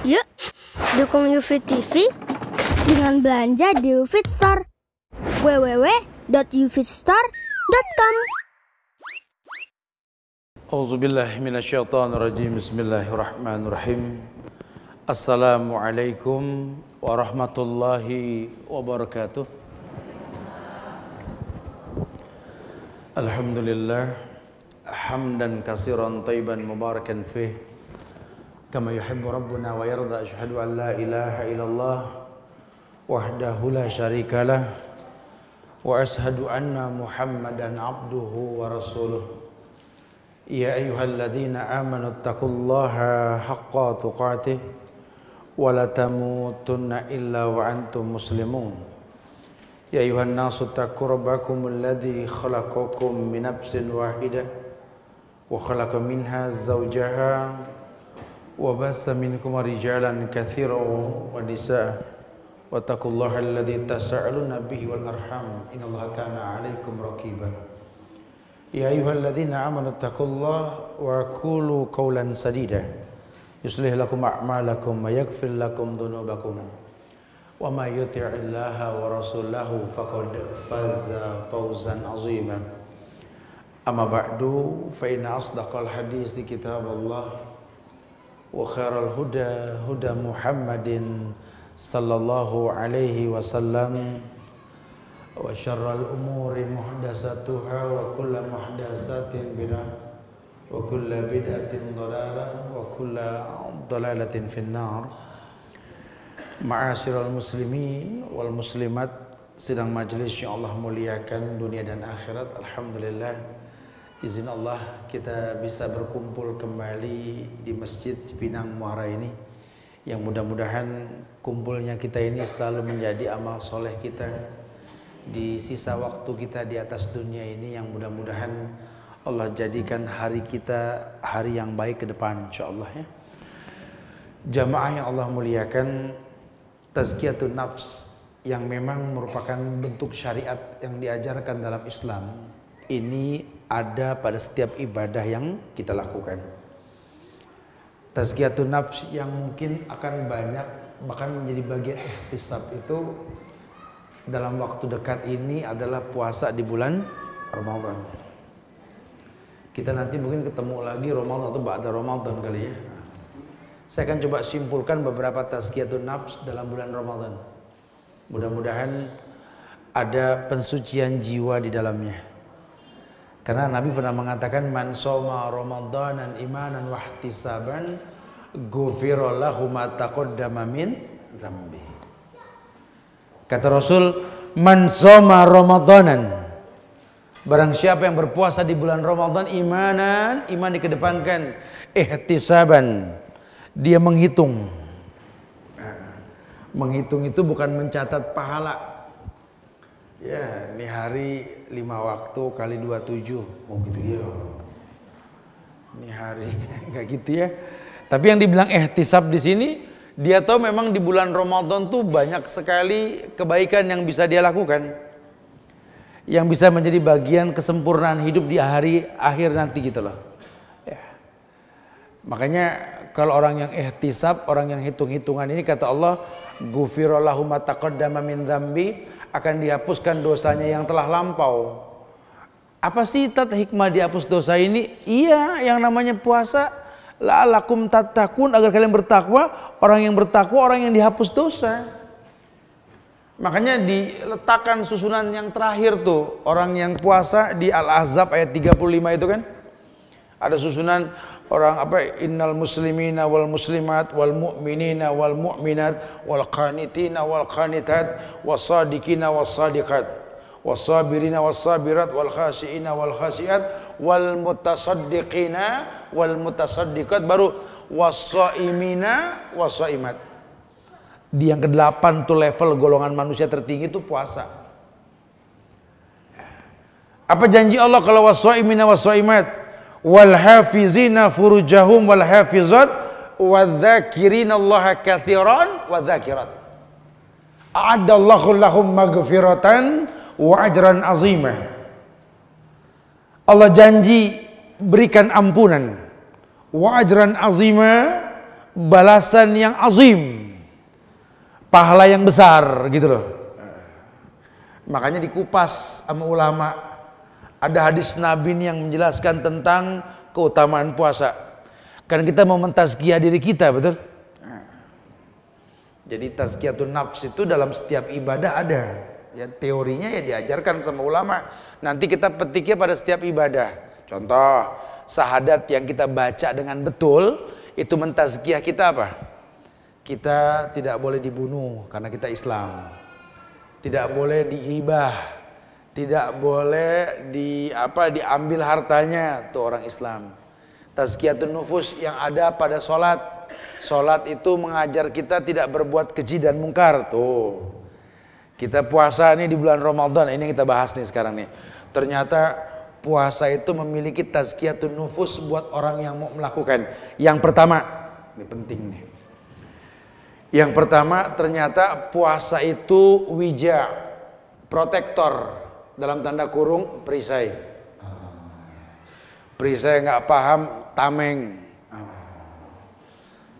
Yuk, dukung UFIT TV dengan belanja di UFIT Store. www.ufitstore.com. A'udzubillahi minasyaitonirrajim. Bismillahirrahmanirrahim. Assalamualaikum warahmatullahi wabarakatuh. Alhamdulillah hamdan katsiran thayyiban mubarakan fih kama yuhibbu rabbuna wa yarda. Asyhadu an la ilaha illallah wahdahu la syarikalah wa asyhadu anna Muhammadan abduhu wa rasuluh. Ya ayyuhalladzina amanu taqullaha haqqa tuqatih wa la tamutunna illa wa antum muslimun. Ya ayuhan nasu taqu rabbakum alladzi khalaqakum min nafsin wahidah wa khalaqa minha zawjaha wa bassa minkum rijalan katsiran wa nisaa wa taqullaha alladzi tasaaluna bihi wal arham innallaha kana 'alaikum raqiba. Ya ayyuhalladzina amanu taqullaha wa qulu qawlan sadida yuslih lakum a'malakum wa yaghfir lakum dhunubakum. Wa may yuti'illaha wa rasulahu faqad faza fawzan 'azima. Amma ba'du fa inna asdaqal hadits kitabullah wa khairal huda huda Muhammadin sallallahu alaihi wasallam wa syarral umuri muhdatsatuha wa kullu muhdatsatin bid'ah wa kullu bid'atin dhalalah wa kullu dhalalatin finnar. Ma'asyiral muslimin wal muslimat, sidang majelis yang Allah muliakan dunia dan akhirat. Alhamdulillah, izin Allah kita bisa berkumpul kembali di Masjid Cipinang Muara ini, yang mudah-mudahan kumpulnya kita ini selalu menjadi amal soleh kita di sisa waktu kita di atas dunia ini, yang mudah-mudahan Allah jadikan hari kita hari yang baik ke depan insyaallah ya. Jamaah yang Allah muliakan, tazkiyatun nafs yang memang merupakan bentuk syariat yang diajarkan dalam Islam ini ada pada setiap ibadah yang kita lakukan. Tazkiyatun nafs yang mungkin akan banyak bahkan menjadi bagian ihtisab itu dalam waktu dekat ini adalah puasa di bulan Ramadan. Kita nanti mungkin ketemu lagi Ramadan atau ba'da Ramadan kali ya. Saya akan coba simpulkan beberapa tazkiyatun nafs dalam bulan Ramadan. Mudah-mudahan ada pensucian jiwa di dalamnya. Karena Nabi pernah mengatakan man shoma ramadanan imanan wa ihtisaban ghufira lahu ma taqaddama min dzambi. Kata Rasul, man shoma ramadanan, barang siapa yang berpuasa di bulan Ramadan imanan, iman dikedepankan, ihtisaban, dia menghitung. Menghitung itu bukan mencatat pahala. Ya, ini hari 5 waktu kali 27. Oh gitu ya. Ini hari kayak gitu ya. Tapi yang dibilang ihtisab di sini, dia tahu memang di bulan Ramadan tuh banyak sekali kebaikan yang bisa dia lakukan, yang bisa menjadi bagian kesempurnaan hidup di hari akhir nanti gitu loh. Ya. Makanya kalau orang yang ihtisab, orang yang hitung-hitungan ini, kata Allah, ghufira lahu ma taqaddama min dzambi, akan dihapuskan dosanya yang telah lampau. Apa sih hikmah dihapus dosa ini? Iya, yang namanya puasa la'alakum tattaqun, agar kalian bertakwa. Orang yang bertakwa orang yang dihapus dosa. Makanya diletakkan susunan yang terakhir tuh, orang yang puasa di Al-Ahzab ayat 35 itu kan. Ada susunan orang apa, innal muslimina wal muslimat wal mu'minina wal mu'minat wal qanitina wal qanitat wasadiqina wassadiqat wassabirina wassabirat wal khashiina wal khashiat wal mutasaddiqina wal mutasaddiqat, baru wassaimina wassaimat. Di yang ke-8 tuh level golongan manusia tertinggi itu puasa. Apa janji Allah kalau wassaimina wassaimat wal hafizina furujahum wal hafizat wadzakirina Allaha katsiran wadzakirat a'addallahu lahum maghfiratan wa ajran azima. Allah janji berikan ampunan wa ajran azima, balasan yang azim, pahala yang besar gitu loh. Makanya dikupas sama ulama. Ada hadis Nabi yang menjelaskan tentang keutamaan puasa. Kan kita mau mentazkiyah diri kita, betul? Jadi tazkiyatun nafs itu dalam setiap ibadah ada. Ya, teorinya ya diajarkan sama ulama. Nanti kita petiknya pada setiap ibadah. Contoh, syahadat yang kita baca dengan betul itu mentazkiyah kita apa? Kita tidak boleh dibunuh karena kita Islam. Tidak boleh dihibah. Tidak boleh diambil hartanya tuh orang Islam. Tazkiyatun nufus yang ada pada sholat. Sholat itu mengajar kita tidak berbuat keji dan mungkar tuh. Kita puasa nih di bulan Ramadan, ini yang kita bahas nih sekarang nih. Ternyata puasa itu memiliki tazkiyatun nufus buat orang yang mau melakukan. Yang pertama, ini penting nih. Yang pertama, ternyata puasa itu wija, protektor, dalam tanda kurung perisai. Perisai nggak paham, tameng.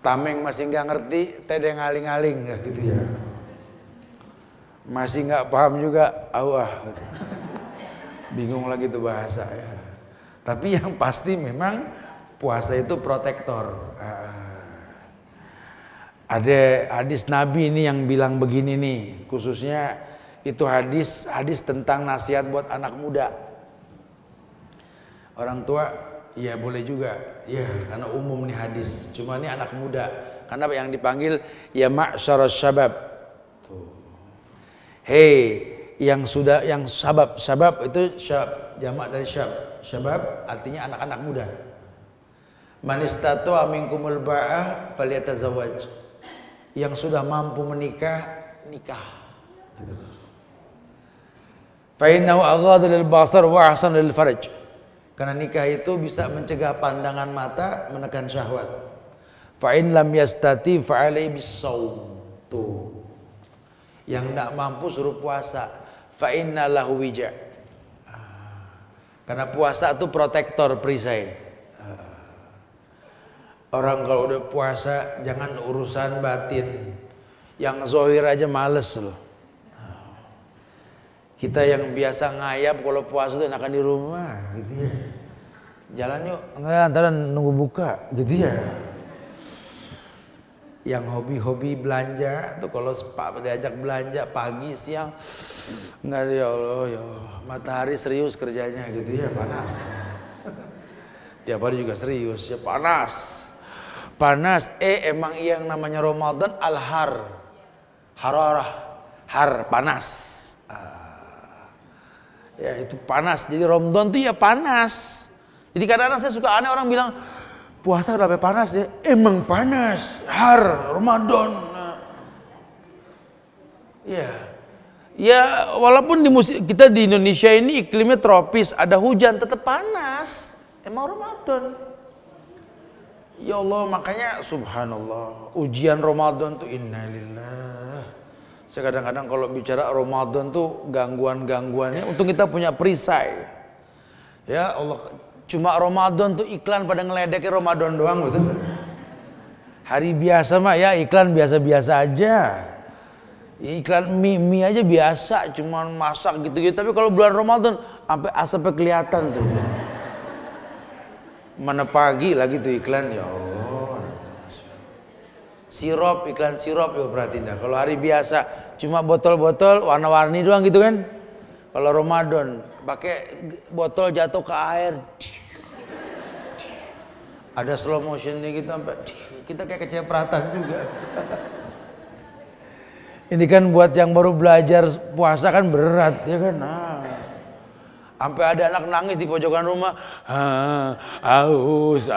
Tameng masih nggak ngerti, tedeng aling-aling gitu ya. Masih nggak paham juga, bingung lagi tuh bahasa ya. Tapi yang pasti memang puasa itu protektor. Ada hadis Nabi ini yang bilang begini nih, khususnya itu hadis tentang nasihat buat anak muda. Orang tua ya boleh juga, ya karena umum nih hadis. Cuma ini anak muda, karena yang dipanggil ya ma'syarasy syabab. Hei, yang sabab itu jamak dari syabab artinya anak-anak muda. Man istata'a minkumul ba'ah falyatazawwaj. Yang sudah mampu menikah, nikah. Gitu. Fa innahu aghadhu lil basar wa ahsanu lil farj. Karena nikah itu bisa mencegah pandangan mata, menekan syahwat. Fa in lam yastati fa alaihi bis-shaum. Tuh. Yang tidak mampu suruh puasa. Fa inna lahu wija. Karena puasa itu protektor perisai. Orang kalau udah puasa jangan urusan batin. Yang zahir aja males loh. Kita yang biasa ngayap kalau puasa itu enakan di rumah gitu ya. Jalan yuk, enggak antara nunggu buka gitu ya. Yang hobi-hobi belanja tuh kalau diajak belanja pagi siang enggak ada, ya Allah ya matahari serius kerjanya gitu ya, panas. Tiap hari juga serius ya, panas emang yang namanya Ramadan al-har hararah, har panas. Ya itu panas, jadi Ramadan tuh ya panas. Jadi kadang-kadang saya suka aneh orang bilang puasa udah panas ya, emang panas, har Ramadan. Ya walaupun kita di Indonesia ini iklimnya tropis, ada hujan tetap panas, emang Ramadan. Ya Allah, makanya subhanallah, ujian Ramadan tuh innalillah. Saya kadang-kadang kalau bicara Ramadan tuh gangguan-gangguannya, untung kita punya perisai. Ya Allah, cuma Ramadan tuh iklan pada ngeledekin Ramadan doang betul. Hari biasa mah ya iklan biasa-biasa aja. Iklan mie aja biasa, cuma masak gitu-gitu. Tapi kalau bulan Ramadan sampai asapnya kelihatan tuh. Mana pagi lagi tuh iklan, ya Allah. Sirup, iklan sirup ya perhatiin dah. Kalau hari biasa cuma botol-botol warna-warni doang gitu kan. Kalau Ramadan pakai botol jatuh ke air. Ada slow motionnya gitu sampai kita kayak kecipratan juga. Ini kan buat yang baru belajar puasa kan berat ya kan. Sampai ada anak nangis di pojokan rumah. Aus.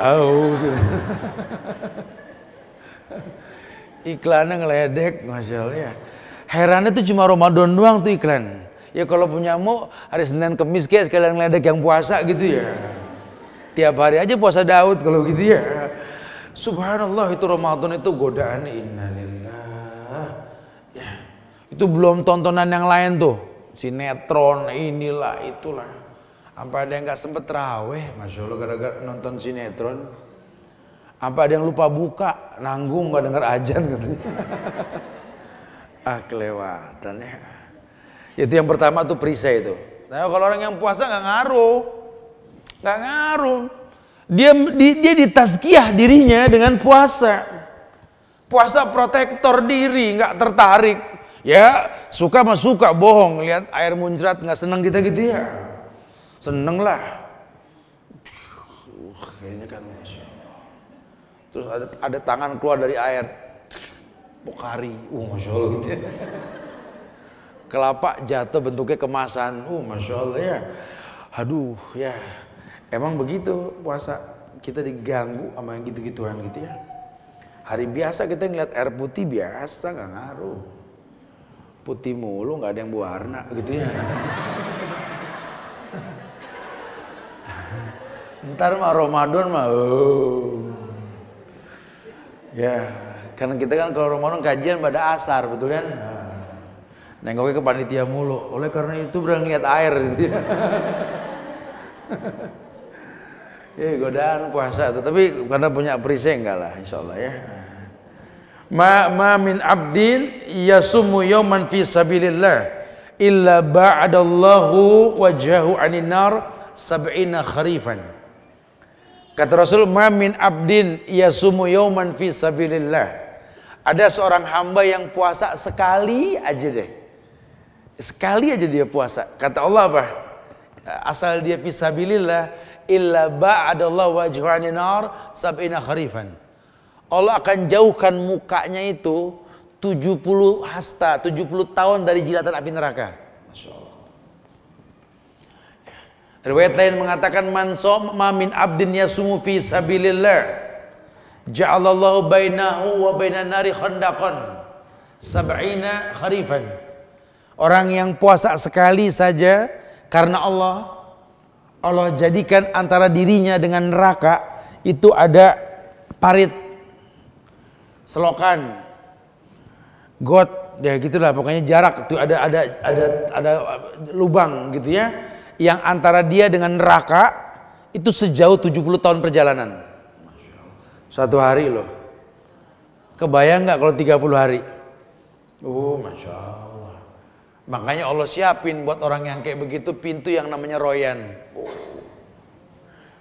Iklannya ngeledek, masya Allah ya. Herannya tuh cuma Ramadan doang tuh iklan. Ya kalau punyamu hari Senin Kemis kayak sekalian ngeledek yang puasa gitu ya. Tiap hari aja puasa Daud kalau gitu ya. Subhanallah, itu Ramadan itu godaan, innalillah. Ya. Itu belum tontonan yang lain tuh. Sinetron inilah itulah. Sampai ada yang nggak sempet raweh, masya Allah gara-gara nonton sinetron. Apa ada yang lupa buka, nanggung nggak dengar azan katanya. Kelewatan ya. Itu yang pertama tuh perisai itu. Nah, kalau orang yang puasa nggak ngaruh. Dia ditazkiyah dirinya dengan puasa. Puasa protektor diri, nggak tertarik. Ya suka mah suka, bohong lihat air muncrat nggak seneng kita gitu ya. Seneng lah. Kayaknya kan Masya Allah. Terus ada tangan keluar dari air. Pokari, Masya Allah gitu ya. Kelapa jatuh bentuknya kemasan, Masya Allah ya. Aduh ya, emang begitu puasa, kita diganggu sama yang gitu-gituan gitu ya. Hari biasa kita ngeliat air putih biasa, nggak ngaruh. Putih mulu, nggak ada yang berwarna gitu ya. Ntar mah Ramadan mah, ya. Karena kita kan kalau Ramadan kajian pada asar, betul kan? Nengoknya ke panitia mulu. Oleh karena itu berang lihat air gitu ya. Ya godaan puasa itu, tapi karena punya perisai enggak lah, insyaallah ya. Ma min abdin yasumu yawman fi sabilillah illa ba'adallahu wajhahu 'anil nar 70 kharifan. Kata Rasul, ma min abdin yasumu yawman fi sabilillah. Ada seorang hamba yang puasa sekali aja deh. Sekali aja dia puasa. Kata Allah apa? Asal dia fisabilillah illa ba'adallahu wajhani nar 70 kharifan. Allah akan jauhkan mukanya itu 70 hasta, 70 tahun dari jilatan api neraka. Masya Allah. Riwayat lain mengatakan man ma min abdin yasumu fi sabilillah ja'alallahu bainahu wa bainan nari khandaqan 70 kharifan. Orang yang puasa sekali saja karena Allah jadikan antara dirinya dengan neraka itu ada parit, selokan, got, ya gitulah pokoknya jarak itu ada lubang gitu ya, yang antara dia dengan neraka itu sejauh 70 tahun perjalanan. Satu hari loh. Kebayang nggak kalau 30 hari? Masya Allah. Makanya Allah siapin buat orang yang kayak begitu pintu yang namanya royan.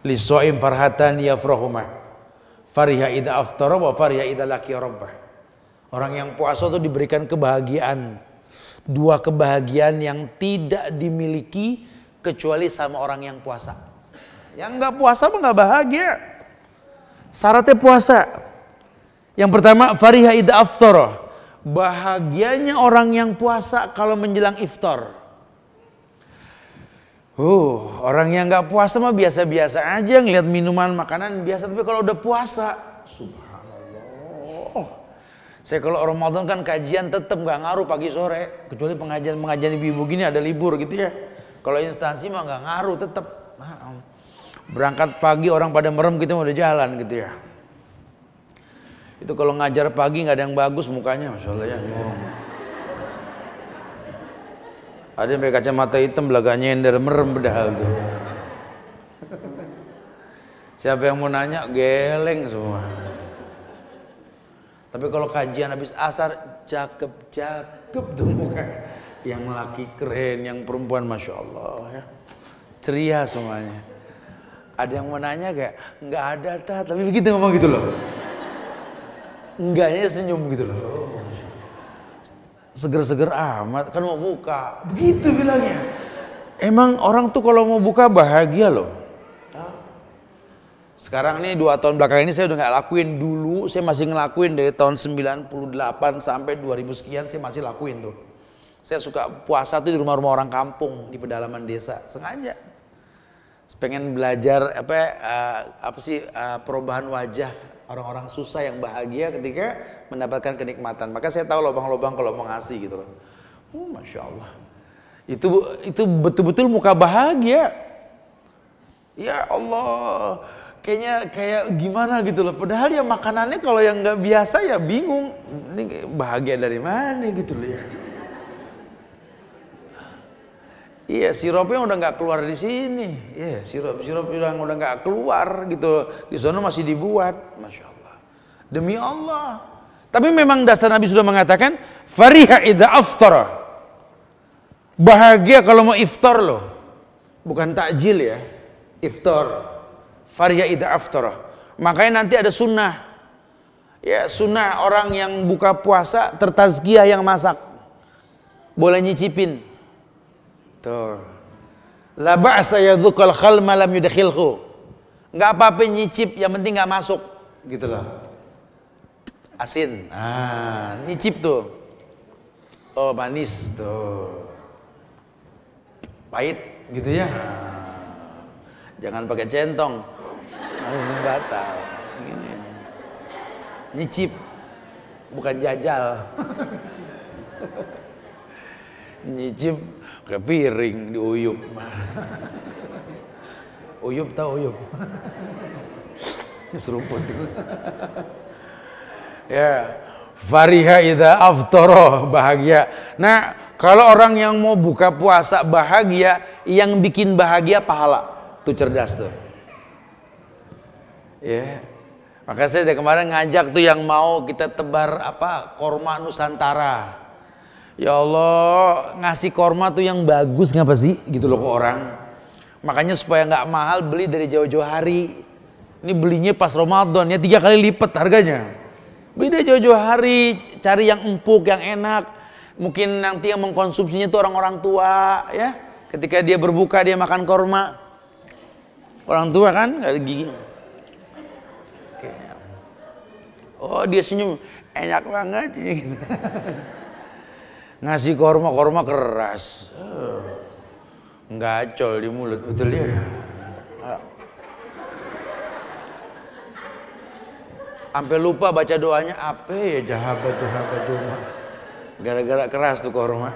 Lisoim farhatan yafrahumah. Fariha idha aftara wa fariha idha laqiya rabbah. Orang yang puasa itu diberikan kebahagiaan. Dua kebahagiaan yang tidak dimiliki kecuali sama orang yang puasa. Yang nggak puasa mah nggak bahagia. Syaratnya puasa. Yang pertama fariha idha aftara. Bahagianya orang yang puasa kalau menjelang iftar. Orang yang nggak puasa mah biasa-biasa aja ngeliat minuman makanan biasa, tapi kalau udah puasa, subhanallah. Saya kalau Ramadan kan kajian tetap nggak ngaruh pagi sore, kecuali pengajian ibu-ibu gini ada libur gitu ya. Kalau instansi mah nggak ngaruh tetap. Berangkat pagi orang pada merem kita udah jalan gitu ya. Itu kalau ngajar pagi nggak ada yang bagus mukanya, masya Allah ya. Ada yang pakai kacamata hitam, belakangnya nyender, merem padahal tuh. Siapa yang mau nanya, geleng semua. Tapi kalau kajian habis asar, cakep tuh muka. Yang laki keren, yang perempuan masya Allah ya. Ceria semuanya. Ada yang mau nanya kayak, nggak ada tapi begitu ngomong gitu loh. Enggaknya senyum gitu loh. Seger-seger amat kan mau buka. Begitu bilangnya. Emang orang tuh kalau mau buka bahagia loh. Sekarang nih 2 tahun belakang ini saya udah gak lakuin. Dulu saya masih ngelakuin dari tahun 98 sampai 2000 sekian saya masih lakuin tuh. Saya suka puasa tuh di rumah-rumah orang kampung di pedalaman desa. Sengaja. Pengen belajar perubahan wajah orang-orang susah yang bahagia ketika mendapatkan kenikmatan. Maka saya tahu lubang-lubang kalau mau ngasih gitu loh. Masya Allah. Itu betul-betul muka bahagia. Ya Allah. Kayaknya kayak gimana gitu loh. Padahal ya makanannya kalau yang nggak biasa ya bingung. Ini bahagia dari mana gitu loh ya. Iya, sirupnya udah nggak keluar di sini. Iya, sirup udah nggak keluar gitu. Di sana masih dibuat, masya Allah. Demi Allah. Tapi memang dasar Nabi sudah mengatakan, fariha idza aftara. Bahagia kalau mau iftar loh. Bukan takjil ya. Iftar. Fariha idza aftara. Makanya nanti ada sunnah. Ya, sunnah orang yang buka puasa tertazkiyah yang masak. Boleh nyicipin. Tuh. La ba'sa yadhukal khal ma lam yudkhilhu. Enggak apa-apa nyicip, yang penting enggak masuk, gitu loh. Asin. Nyicip tuh. Oh, manis tuh. Pahit gitu ya. Jangan pakai centong. Harus batal. Gini. Nyicip. Bukan jajal. Nyicip ke piring diuyup. Uyup tahu uyup? Seruput. Ya, fariha idza aftara, bahagia. Nah, kalau orang yang mau buka puasa bahagia, yang bikin bahagia pahala. Tuh cerdas tuh. Ya. Maka saya dari kemarin ngajak tuh yang mau kita tebar korma Nusantara. Ya Allah, ngasih korma tuh yang bagus ngapa sih gitu loh ke orang. Makanya supaya nggak mahal beli dari jauh-jauh hari. Ini belinya pas Ramadan ya 3 kali lipat harganya. Beli dari jauh-jauh hari, cari yang empuk, yang enak. Mungkin nanti yang mengkonsumsinya tuh orang-orang tua ya. Ketika dia berbuka dia makan korma. Orang tua kan nggak ada gigi. Oh dia senyum, enak banget. Ngasih korma keras, ngacol di mulut, betul ya. Sampai lupa baca doanya apa ya, jahabat. Gara-gara keras tuh korma.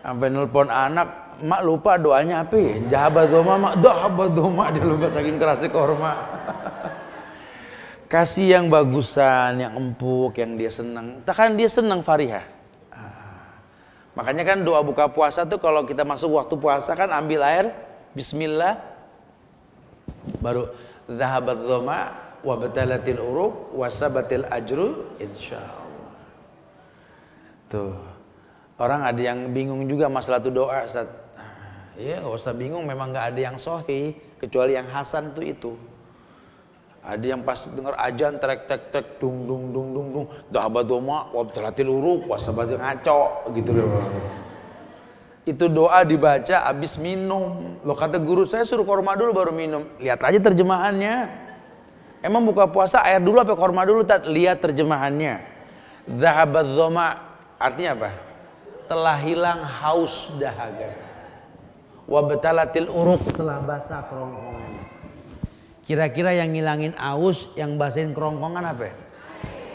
Sampai nelpon anak, mak lupa doanya apa ya, jahabat mak, dia lupa saking kerasnya korma. Kasih yang bagusan, yang empuk, yang dia senang. Takkan dia senang fariha. Makanya kan doa buka puasa tuh kalau kita masuk waktu puasa kan ambil air, bismillah, baru zahabat dhama wa batalatil uruq wa sabatil ajru insyaallah. Tuh. Orang ada yang bingung juga masalah tuh doa, Ustaz. Ya enggak usah bingung, memang enggak ada yang sahih kecuali yang hasan tuh itu. Ada yang pas dengar ajan tek dung zahabat dhama wa batalatil uruq wa sabatil ngaco gitu loh. Itu doa dibaca habis minum. Loh kata guru saya suruh korma dulu baru minum. Lihat aja terjemahannya. Emang buka puasa air dulu apa korma dulu? Lihat terjemahannya. Zahabat dhama artinya apa? Telah hilang haus dahaga. Wa batalatil uruq, telah basah kerongkongan. Kira-kira yang ngilangin aus, yang basahin kerongkongan apa?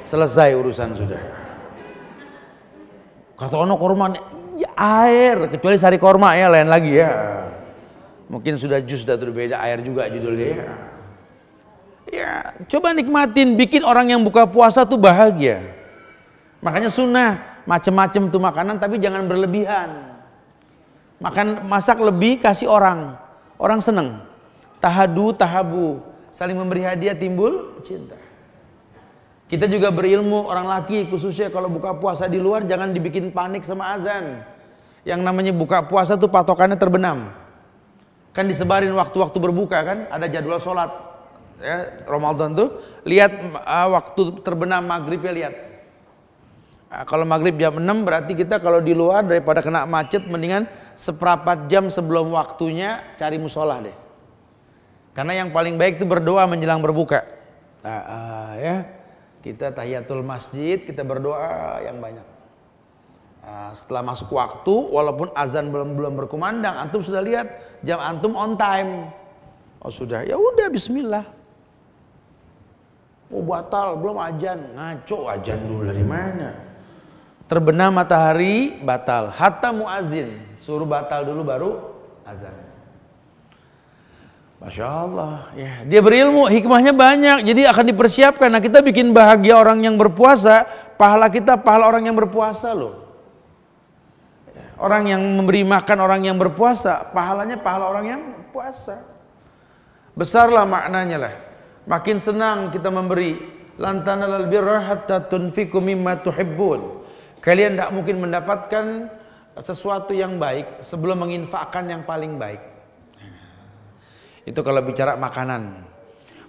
Selesai urusan sudah. Kata ono korma ya air, kecuali sari korma ya lain lagi ya. Mungkin sudah jus sudah berbeda, air juga judulnya. Ya, coba nikmatin, bikin orang yang buka puasa tuh bahagia. Makanya sunnah macem-macem tuh makanan tapi jangan berlebihan. Masak lebih kasih orang seneng. Tahadu, tahabu, saling memberi hadiah timbul cinta. Kita juga berilmu, orang laki khususnya kalau buka puasa di luar jangan dibikin panik sama azan. Yang namanya buka puasa tuh patokannya terbenam. Kan disebarin waktu-waktu berbuka kan, ada jadwal sholat. Ya, Ramadan tuh lihat waktu terbenam maghribnya lihat. Kalau maghrib jam 6 berarti kita kalau di luar daripada kena macet mendingan seperempat jam sebelum waktunya cari musola deh. Karena yang paling baik itu berdoa menjelang berbuka. Ya, kita tahiyatul masjid, kita berdoa yang banyak. Setelah masuk waktu, walaupun azan belum berkumandang, antum sudah lihat jam antum on time. Oh sudah, ya udah Bismillah. Oh batal, belum azan, ngaco azan dulu dari mana? Terbenam matahari batal. Hatta muazin suruh batal dulu baru azan. Masya Allah, ya. Dia berilmu, hikmahnya banyak, jadi akan dipersiapkan. Nah kita bikin bahagia orang yang berpuasa, pahala kita pahala orang yang berpuasa loh. Orang yang memberi makan orang yang berpuasa, pahalanya pahala orang yang puasa. Besarlah maknanya lah. Makin senang kita memberi. Lan tanalul birra hatta tunfiqu mimma tuhibbun. Kalian tidak mungkin mendapatkan sesuatu yang baik sebelum menginfakkan yang paling baik. Itu kalau bicara makanan.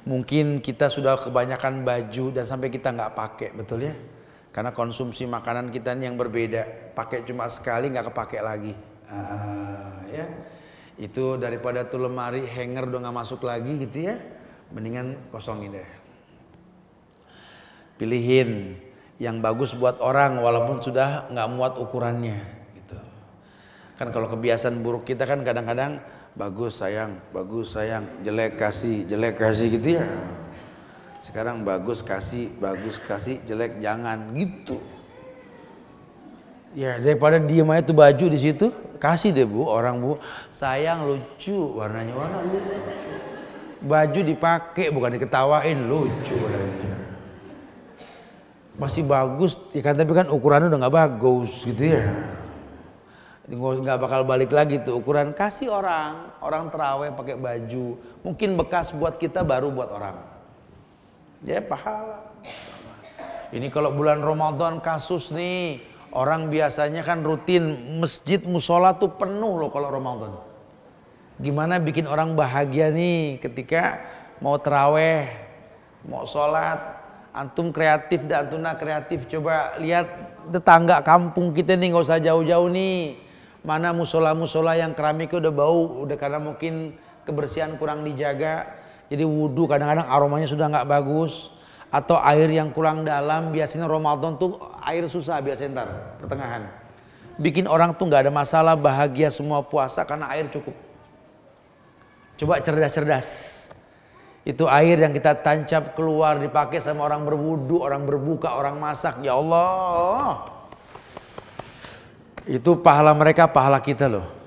Mungkin kita sudah kebanyakan baju dan sampai kita nggak pakai, betul ya? Karena konsumsi makanan kita ini yang berbeda, pakai cuma sekali nggak kepake lagi. Ya, itu daripada tuh lemari hanger udah nggak masuk lagi gitu ya, mendingan kosongin deh. Pilihin yang bagus buat orang walaupun sudah nggak muat ukurannya. Gitu. Kan kalau kebiasaan buruk kita kan kadang-kadang bagus sayang, jelek kasih gitu ya. Sekarang bagus kasih, jelek jangan gitu. Ya daripada diem aja tuh baju di situ, kasih deh bu, orang bu, sayang lucu, warnanya warna lucu. Baju dipakai bukan diketawain, lucu lagi. Masih bagus, ya kan tapi kan ukurannya udah nggak bagus gitu ya. Nggak bakal balik lagi tuh ukuran. Kasih orang terawih pakai baju, mungkin bekas buat kita baru buat orang. Ya pahala. Ini kalau bulan Ramadan kasus nih, orang biasanya kan rutin masjid musola tuh penuh loh kalau Ramadan. Gimana bikin orang bahagia nih ketika mau terawih, mau sholat, antum kreatif dan antuna kreatif. Coba lihat tetangga kampung kita nih, nggak usah jauh-jauh nih. Mana musola-musola yang keramiknya udah bau, udah karena mungkin kebersihan kurang dijaga. Jadi wudhu kadang-kadang aromanya sudah nggak bagus, atau air yang kurang dalam. Biasanya Ramadan tuh air susah biasanya ntar pertengahan. Bikin orang tuh nggak ada masalah, bahagia semua puasa karena air cukup. Coba cerdas-cerdas. Itu air yang kita tancap keluar dipakai sama orang berwudhu, orang berbuka, orang masak. Ya Allah, itu pahala mereka, pahala kita loh.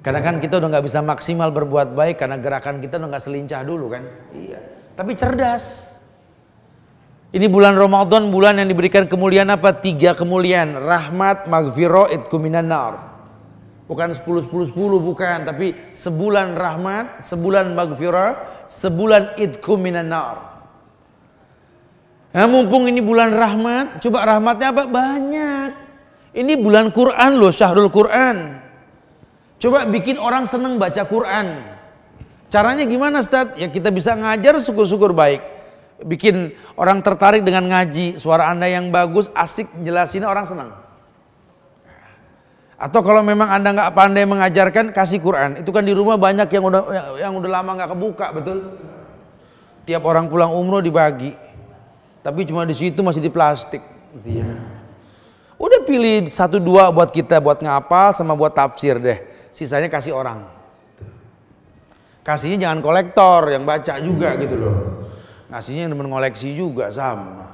Karena kan kita udah nggak bisa maksimal berbuat baik karena gerakan kita udah nggak selincah dulu kan. Iya. Tapi cerdas. Ini bulan Ramadan, bulan yang diberikan kemuliaan apa? 3 kemuliaan. Rahmat, maghfirah, idku minan nar. Bukan 10-10-10 bukan, tapi sebulan rahmat, sebulan maghfirah, sebulan idku minan nar. Nah, mumpung ini bulan rahmat, coba rahmatnya apa? Banyak. Ini bulan Quran loh, syahrul Quran. Coba bikin orang seneng baca Quran. Caranya gimana Ustaz? Ya kita bisa ngajar syukur-syukur baik. Bikin orang tertarik dengan ngaji. Suara Anda yang bagus, asik jelasinnya, orang senang. Atau kalau memang Anda nggak pandai mengajarkan, kasih Quran. Itu kan di rumah banyak yang udah lama nggak kebuka, betul? Tiap orang pulang umroh dibagi. Tapi cuma di situ masih di plastik. Gitu ya. Udah pilih 1-2 buat kita, buat ngapal sama buat tafsir deh. Sisanya kasih orang. Kasihnya jangan kolektor yang baca juga gitu loh. Ngasihnya yang mengoleksi juga sama.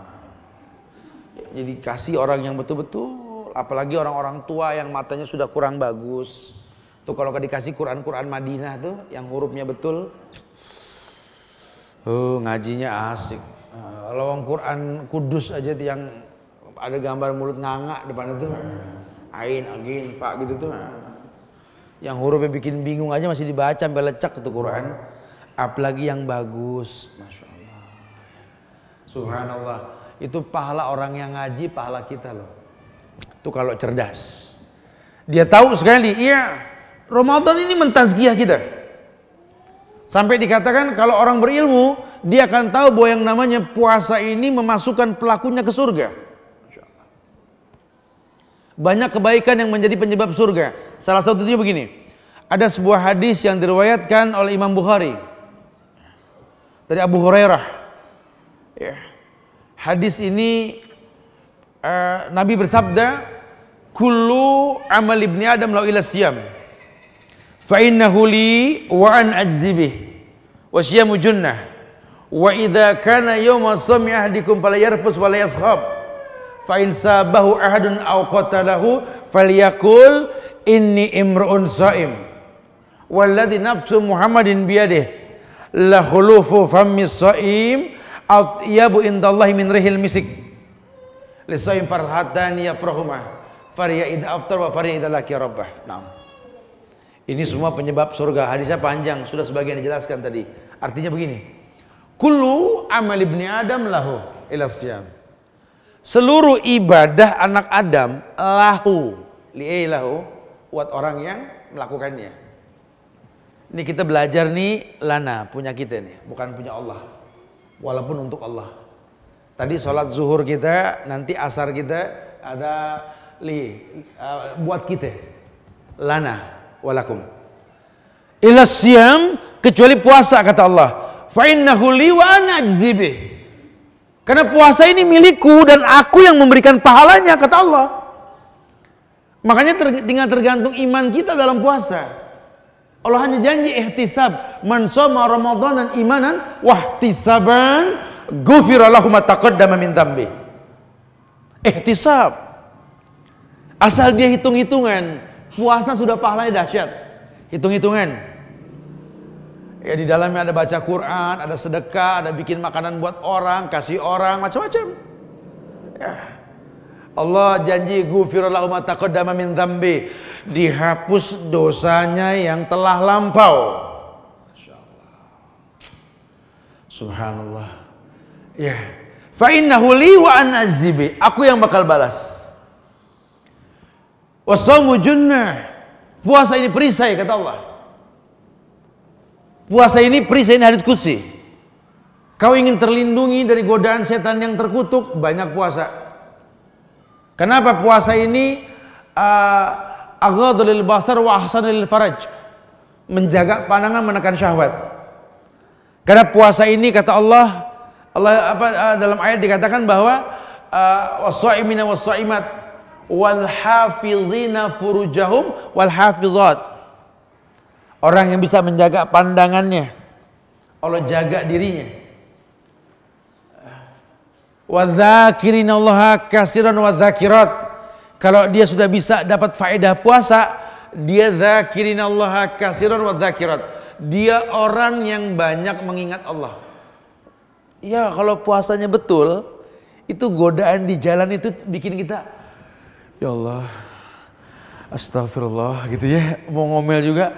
Jadi kasih orang yang betul-betul, apalagi orang-orang tua yang matanya sudah kurang bagus. Tuh kalau dikasih Quran Madinah tuh yang hurufnya betul, ngajinya asik. Kalau Quran Kudus aja tuh yang ada gambar mulut nganga depan itu, ain, agin, fa gitu tuh. Yang hurufnya bikin bingung aja masih dibaca sampai lecak itu Quran. Apalagi yang bagus, Masya Allah. Subhanallah. Itu pahala orang yang ngaji, pahala kita loh. Itu kalau cerdas. Dia tahu sekali, iya Ramadan ini mentazkiyah kita. Sampai dikatakan kalau orang berilmu, dia akan tahu bahwa yang namanya puasa ini memasukkan pelakunya ke surga. Banyak kebaikan yang menjadi penyebab surga. Salah satunya begini. Ada sebuah hadis yang diriwayatkan oleh Imam Bukhari dari Abu Hurairah. Ya. Hadis ini Nabi bersabda, "Kullu amal ibni Adam lahu ila siyam. Fa innahu li wa an ajzi bih. Wa siyamu junnah. Wa idza kana yawma sami ahdikum fala yarfus wa la yaskhab. Fa in sabahu ahadun aw qatalahu falyakul inni imru'un sha'im walladzi nafsu Muhammadin biyadihi la khulufu fammi sha'im atyabu indallahi min rihil misik li sha'im farhatan yafrahuma fariya idza aftar wa fariya idza laqiya rabbah. Naam. Ini semua penyebab surga. Hadisnya panjang, sudah sebagian dijelaskan tadi. Artinya begini. Kullu amal ibni Adam lahu ila siyam. Seluruh ibadah anak Adam lahu, lahu buat orang yang melakukannya. Ini kita belajar nih lana, punya kita nih, bukan punya Allah. Walaupun untuk Allah. Tadi sholat zuhur kita, nanti asar kita ada buat kita. Lana walakum. Ila siyam, kecuali puasa kata Allah. Fa innahu li wa ana ajzi bih. Karena puasa ini milikku dan aku yang memberikan pahalanya kata Allah. Makanya tinggal tergantung iman kita dalam puasa. Allah hanya janji ihtisab, man shoma ramadanan imanan wahtisaban ghufira lahu ma taqaddama min dzambi. Ihtisab. Asal dia hitung-hitungan, puasa sudah pahalanya dahsyat. Hitung-hitungan. Ya di dalamnya ada baca Quran, ada sedekah, ada bikin makanan buat orang, kasih orang, macam-macam. Ya. Allah janji ghufira lahu ma taqaddama min dzambi, dihapus dosanya yang telah lampau. Masyaallah. Subhanallah. Ya. Fa innahu li wa ana azzibi, aku yang bakal balas. Wasaumu junnah, puasa ini perisai kata Allah. Puasa ini perisai, ini hadits qudsi. Kau ingin terlindungi dari godaan setan yang terkutuk, banyak puasa. Kenapa puasa ini aghadhu lil basar wa ahsanu lil faraj, menjaga pandangan, menekan syahwat. Karena puasa ini kata Allah dalam ayat dikatakan bahwa was-shaimina was-shaimat wal hafizina furujahum wal hafizat. Orang yang bisa menjaga pandangannya, Allah jaga dirinya. Wadzakirinallaha katsiran wadzakirat. Kalau dia sudah bisa dapat faedah puasa, dia dzakirinallaha katsiran wadzakirat. Dia orang yang banyak mengingat Allah. Ya, kalau puasanya betul, itu godaan di jalan itu bikin kita, ya Allah, astagfirullah gitu ya. Mau ngomel juga,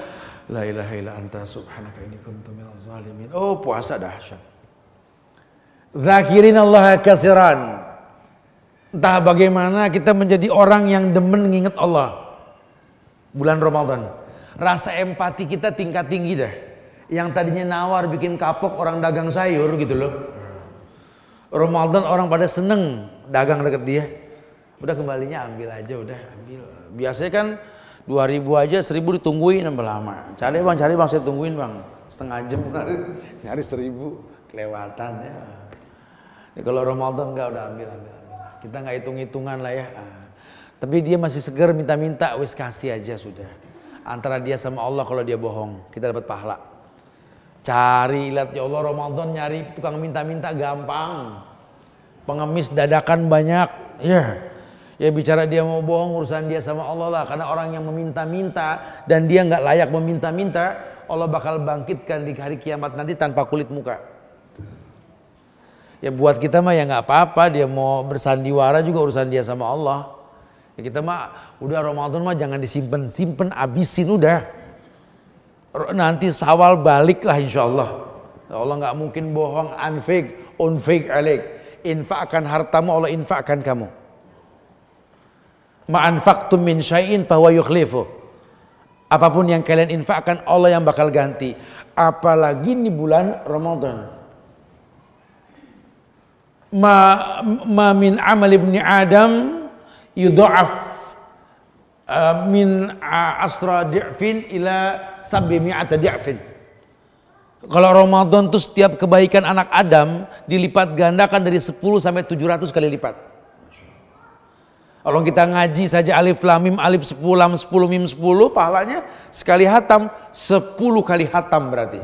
la ilaha illa anta subhanaka inni kuntu minaz zalimin. Oh, puasa dahsyat. Zakirin Allah katsiran. Entah bagaimana kita menjadi orang yang demen nginget Allah. Bulan Ramadan, rasa empati kita tingkat tinggi dah. Yang tadinya nawar bikin kapok orang dagang sayur gitu loh. Ramadan orang pada seneng dagang deket dia. Udah kembalinya ambil aja, udah ambil. Biasanya kan 2000 aja, 1000 ditungguin sampai lama. Cari bang, saya tungguin bang. Setengah jam nyari 1000 kelewatan ya. Ya, kalau Ramadan enggak, udah ambil. Kita nggak hitung-hitungan lah ya. Tapi dia masih segar minta-minta, wis kasih aja sudah. Antara dia sama Allah, kalau dia bohong, kita dapat pahala. Cari, lihat ya Allah, Ramadan nyari tukang minta-minta gampang. Pengemis dadakan banyak. Ya bicara dia mau bohong, urusan dia sama Allah lah. Karena orang yang meminta-minta dan dia nggak layak meminta-minta, Allah bakal bangkitkan di hari kiamat nanti tanpa kulit muka. Ya buat kita mah ya nggak apa-apa, dia mau bersandiwara juga urusan dia sama Allah. Ya kita mah udah Ramadan mah jangan disimpen, abisin udah. Nanti Syawal balik lah insya Allah. Allah nggak mungkin bohong, unfik alik. Infakkan hartamu, Allah infakkan kamu. Ma'anfaqtum min syai'in fahuwa yukhlifu. Apapun yang kalian infakkan, Allah yang bakal ganti. Apalagi di bulan Ramadan. Ma min amal ibni Adam yudha'af min asra di'fin ila sab'imi'ata di'fin. Kalau Ramadan tuh setiap kebaikan anak Adam dilipat gandakan dari 10 sampai 700 kali lipat. Kalau kita ngaji saja alif lam mim, alif 10 lam 10 mim 10, pahalanya sekali hatam 10 kali hatam berarti.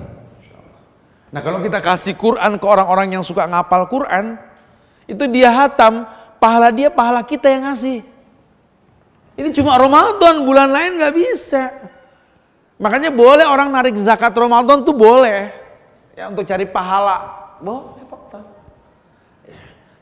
Nah kalau kita kasih Quran ke orang-orang yang suka ngapal Quran, itu dia hatam, pahala dia, pahala kita yang ngasih. Ini cuma Ramadan, bulan lain nggak bisa. Makanya boleh orang narik zakat Ramadan tuh boleh, ya untuk cari pahala, boleh fakta.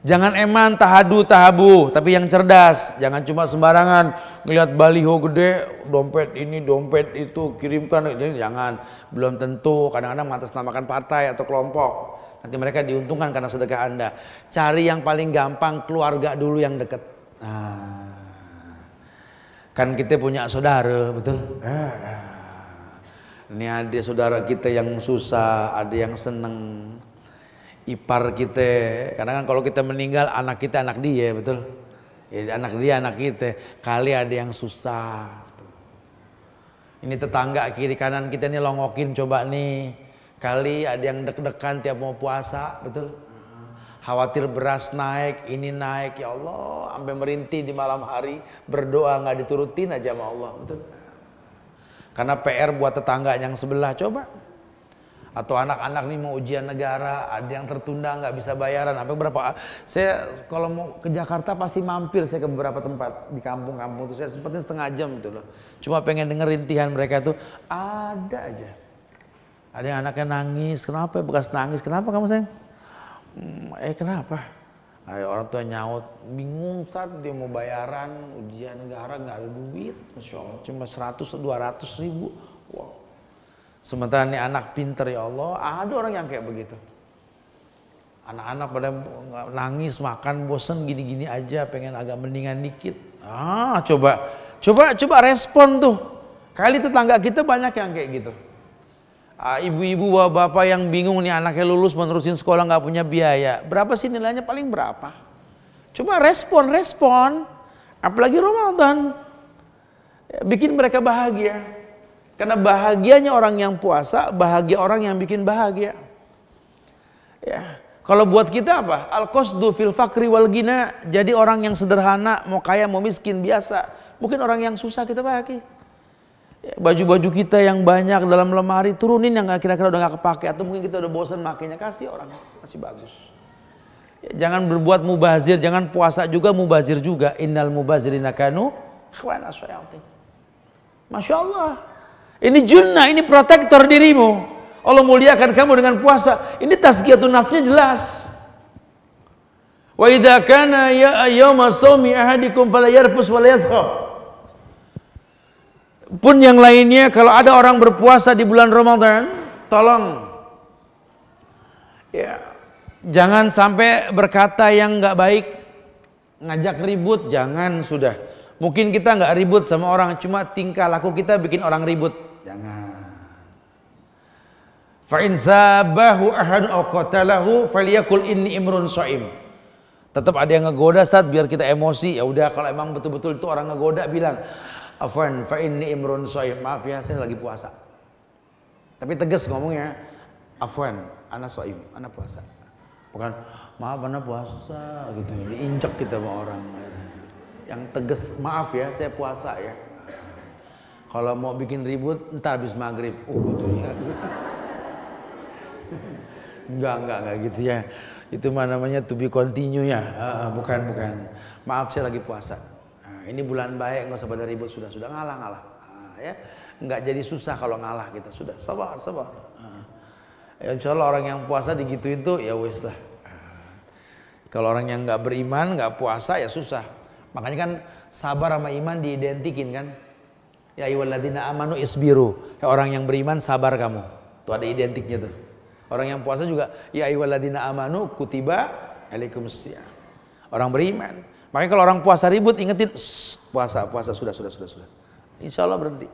Jangan eman tahadu tahabu, tapi yang cerdas. Jangan cuma sembarangan ngelihat baliho gede, dompet ini, dompet itu, kirimkan. Jangan, belum tentu. Kadang-kadang mengatasnamakan partai atau kelompok. Nanti mereka diuntungkan karena sedekah Anda. Cari yang paling gampang, keluarga dulu yang dekat. Kan kita punya saudara, betul? Ini ada saudara kita yang susah, ada yang seneng. Ipar kita, karena kan kalau kita meninggal anak kita anak dia, betul? Ya, anak dia anak kita. Kali ada yang susah. Ini tetangga kiri kanan kita nih longokin coba nih. Kali ada yang deg-degan tiap mau puasa, betul? Khawatir beras naik, ini naik, ya Allah, sampai merintih di malam hari berdoa nggak diturutin aja sama Allah, betul? Karena PR buat tetangga yang sebelah, coba. Atau anak-anak nih mau ujian negara, ada yang tertunda nggak bisa bayaran, sampai berapa? Saya kalau mau ke Jakarta pasti mampir saya ke beberapa tempat di kampung-kampung itu, saya sempetin setengah jam gitu loh. Cuma pengen denger rintihan mereka tuh, ada aja. Ada yang anaknya nangis, kenapa? Bekas nangis, kenapa kamu sayang? Kenapa? Ayo, orang tua nyaut, bingung saat dia mau bayaran ujian negara nggak ada duit, Masya Allah, cuma 100-200 ribu. Wow. Sementara ini anak pinter, ya Allah, ada orang yang kayak begitu. Anak-anak pada nangis, makan, bosen gini-gini aja, pengen agak mendingan dikit. Coba respon tuh. Kali tetangga kita banyak yang kayak gitu. Ibu-ibu, bapak yang bingung nih anaknya lulus menerusin sekolah nggak punya biaya. Berapa sih nilainya? Paling berapa? Coba respon. Apalagi Ramadan. Bikin mereka bahagia. Karena bahagianya orang yang puasa, bahagia orang yang bikin bahagia. Ya, kalau buat kita apa? Al-qasdu fil fakri wal ghina. Jadi orang yang sederhana, mau kaya mau miskin biasa. Mungkin orang yang susah kita bahagia. Ya, baju-baju kita yang banyak dalam lemari turunin yang kira-kira udah gak kepake, atau mungkin kita udah bosan makainya, kasih orang masih bagus. Ya, jangan berbuat mubazir, jangan puasa juga mubazir juga. Innal mubazirina kanu ikhwana syayatin. Masya Allah. Ini junnah, ini protektor dirimu. Allah muliakan kamu dengan puasa. Ini tazkiyatun nafsnya jelas. Wa idza kana yauma shaumi ahadikum fala yarfus wala yaskhab. Pun yang lainnya, kalau ada orang berpuasa di bulan Ramadan, tolong ya, jangan sampai berkata yang enggak baik, ngajak ribut, jangan sudah. Mungkin kita nggak ribut sama orang, cuma tingkah laku kita bikin orang ribut. Jangan. Fa in sabahu ahadun aw qatalahu falyakul inni imrun shaim. Tetap ada yang ngegoda, Ustaz, biar kita emosi. Ya udah, kalau emang betul-betul itu orang ngegoda, bilang, afwan fa inni imrun shaim. Maaf ya, saya lagi puasa. Tapi tegas ngomongnya, afwan, ana shaim, ana puasa. Bukan, maaf ana puasa gitu. Diinjek kita sama orang. Yang tegas, maaf ya, saya puasa ya. Kalau mau bikin ribut, entar habis maghrib. Gitu ya. Enggak gitu ya. Itu mah namanya to be continue ya. Bukan. Maaf, saya lagi puasa. Ini bulan baik, nggak usah pada ribut, sudah ngalah. Ya, nggak jadi susah kalau ngalah kita. Sudah sabar. Ya, insya Allah orang yang puasa digituin tuh ya wes lah. Kalau orang yang nggak beriman, nggak puasa ya susah. Makanya kan sabar sama iman diidentikin kan. Ya ayyuhalladzina amanu isbiru. Ya, orang yang beriman sabar kamu. Tuh ada identiknya tuh. Orang yang puasa juga ya ayyuhalladzina amanu kutiba alaikumusiyam. Orang beriman. Makanya kalau orang puasa ribut ingetin puasa sudah. Insya Allah berhenti.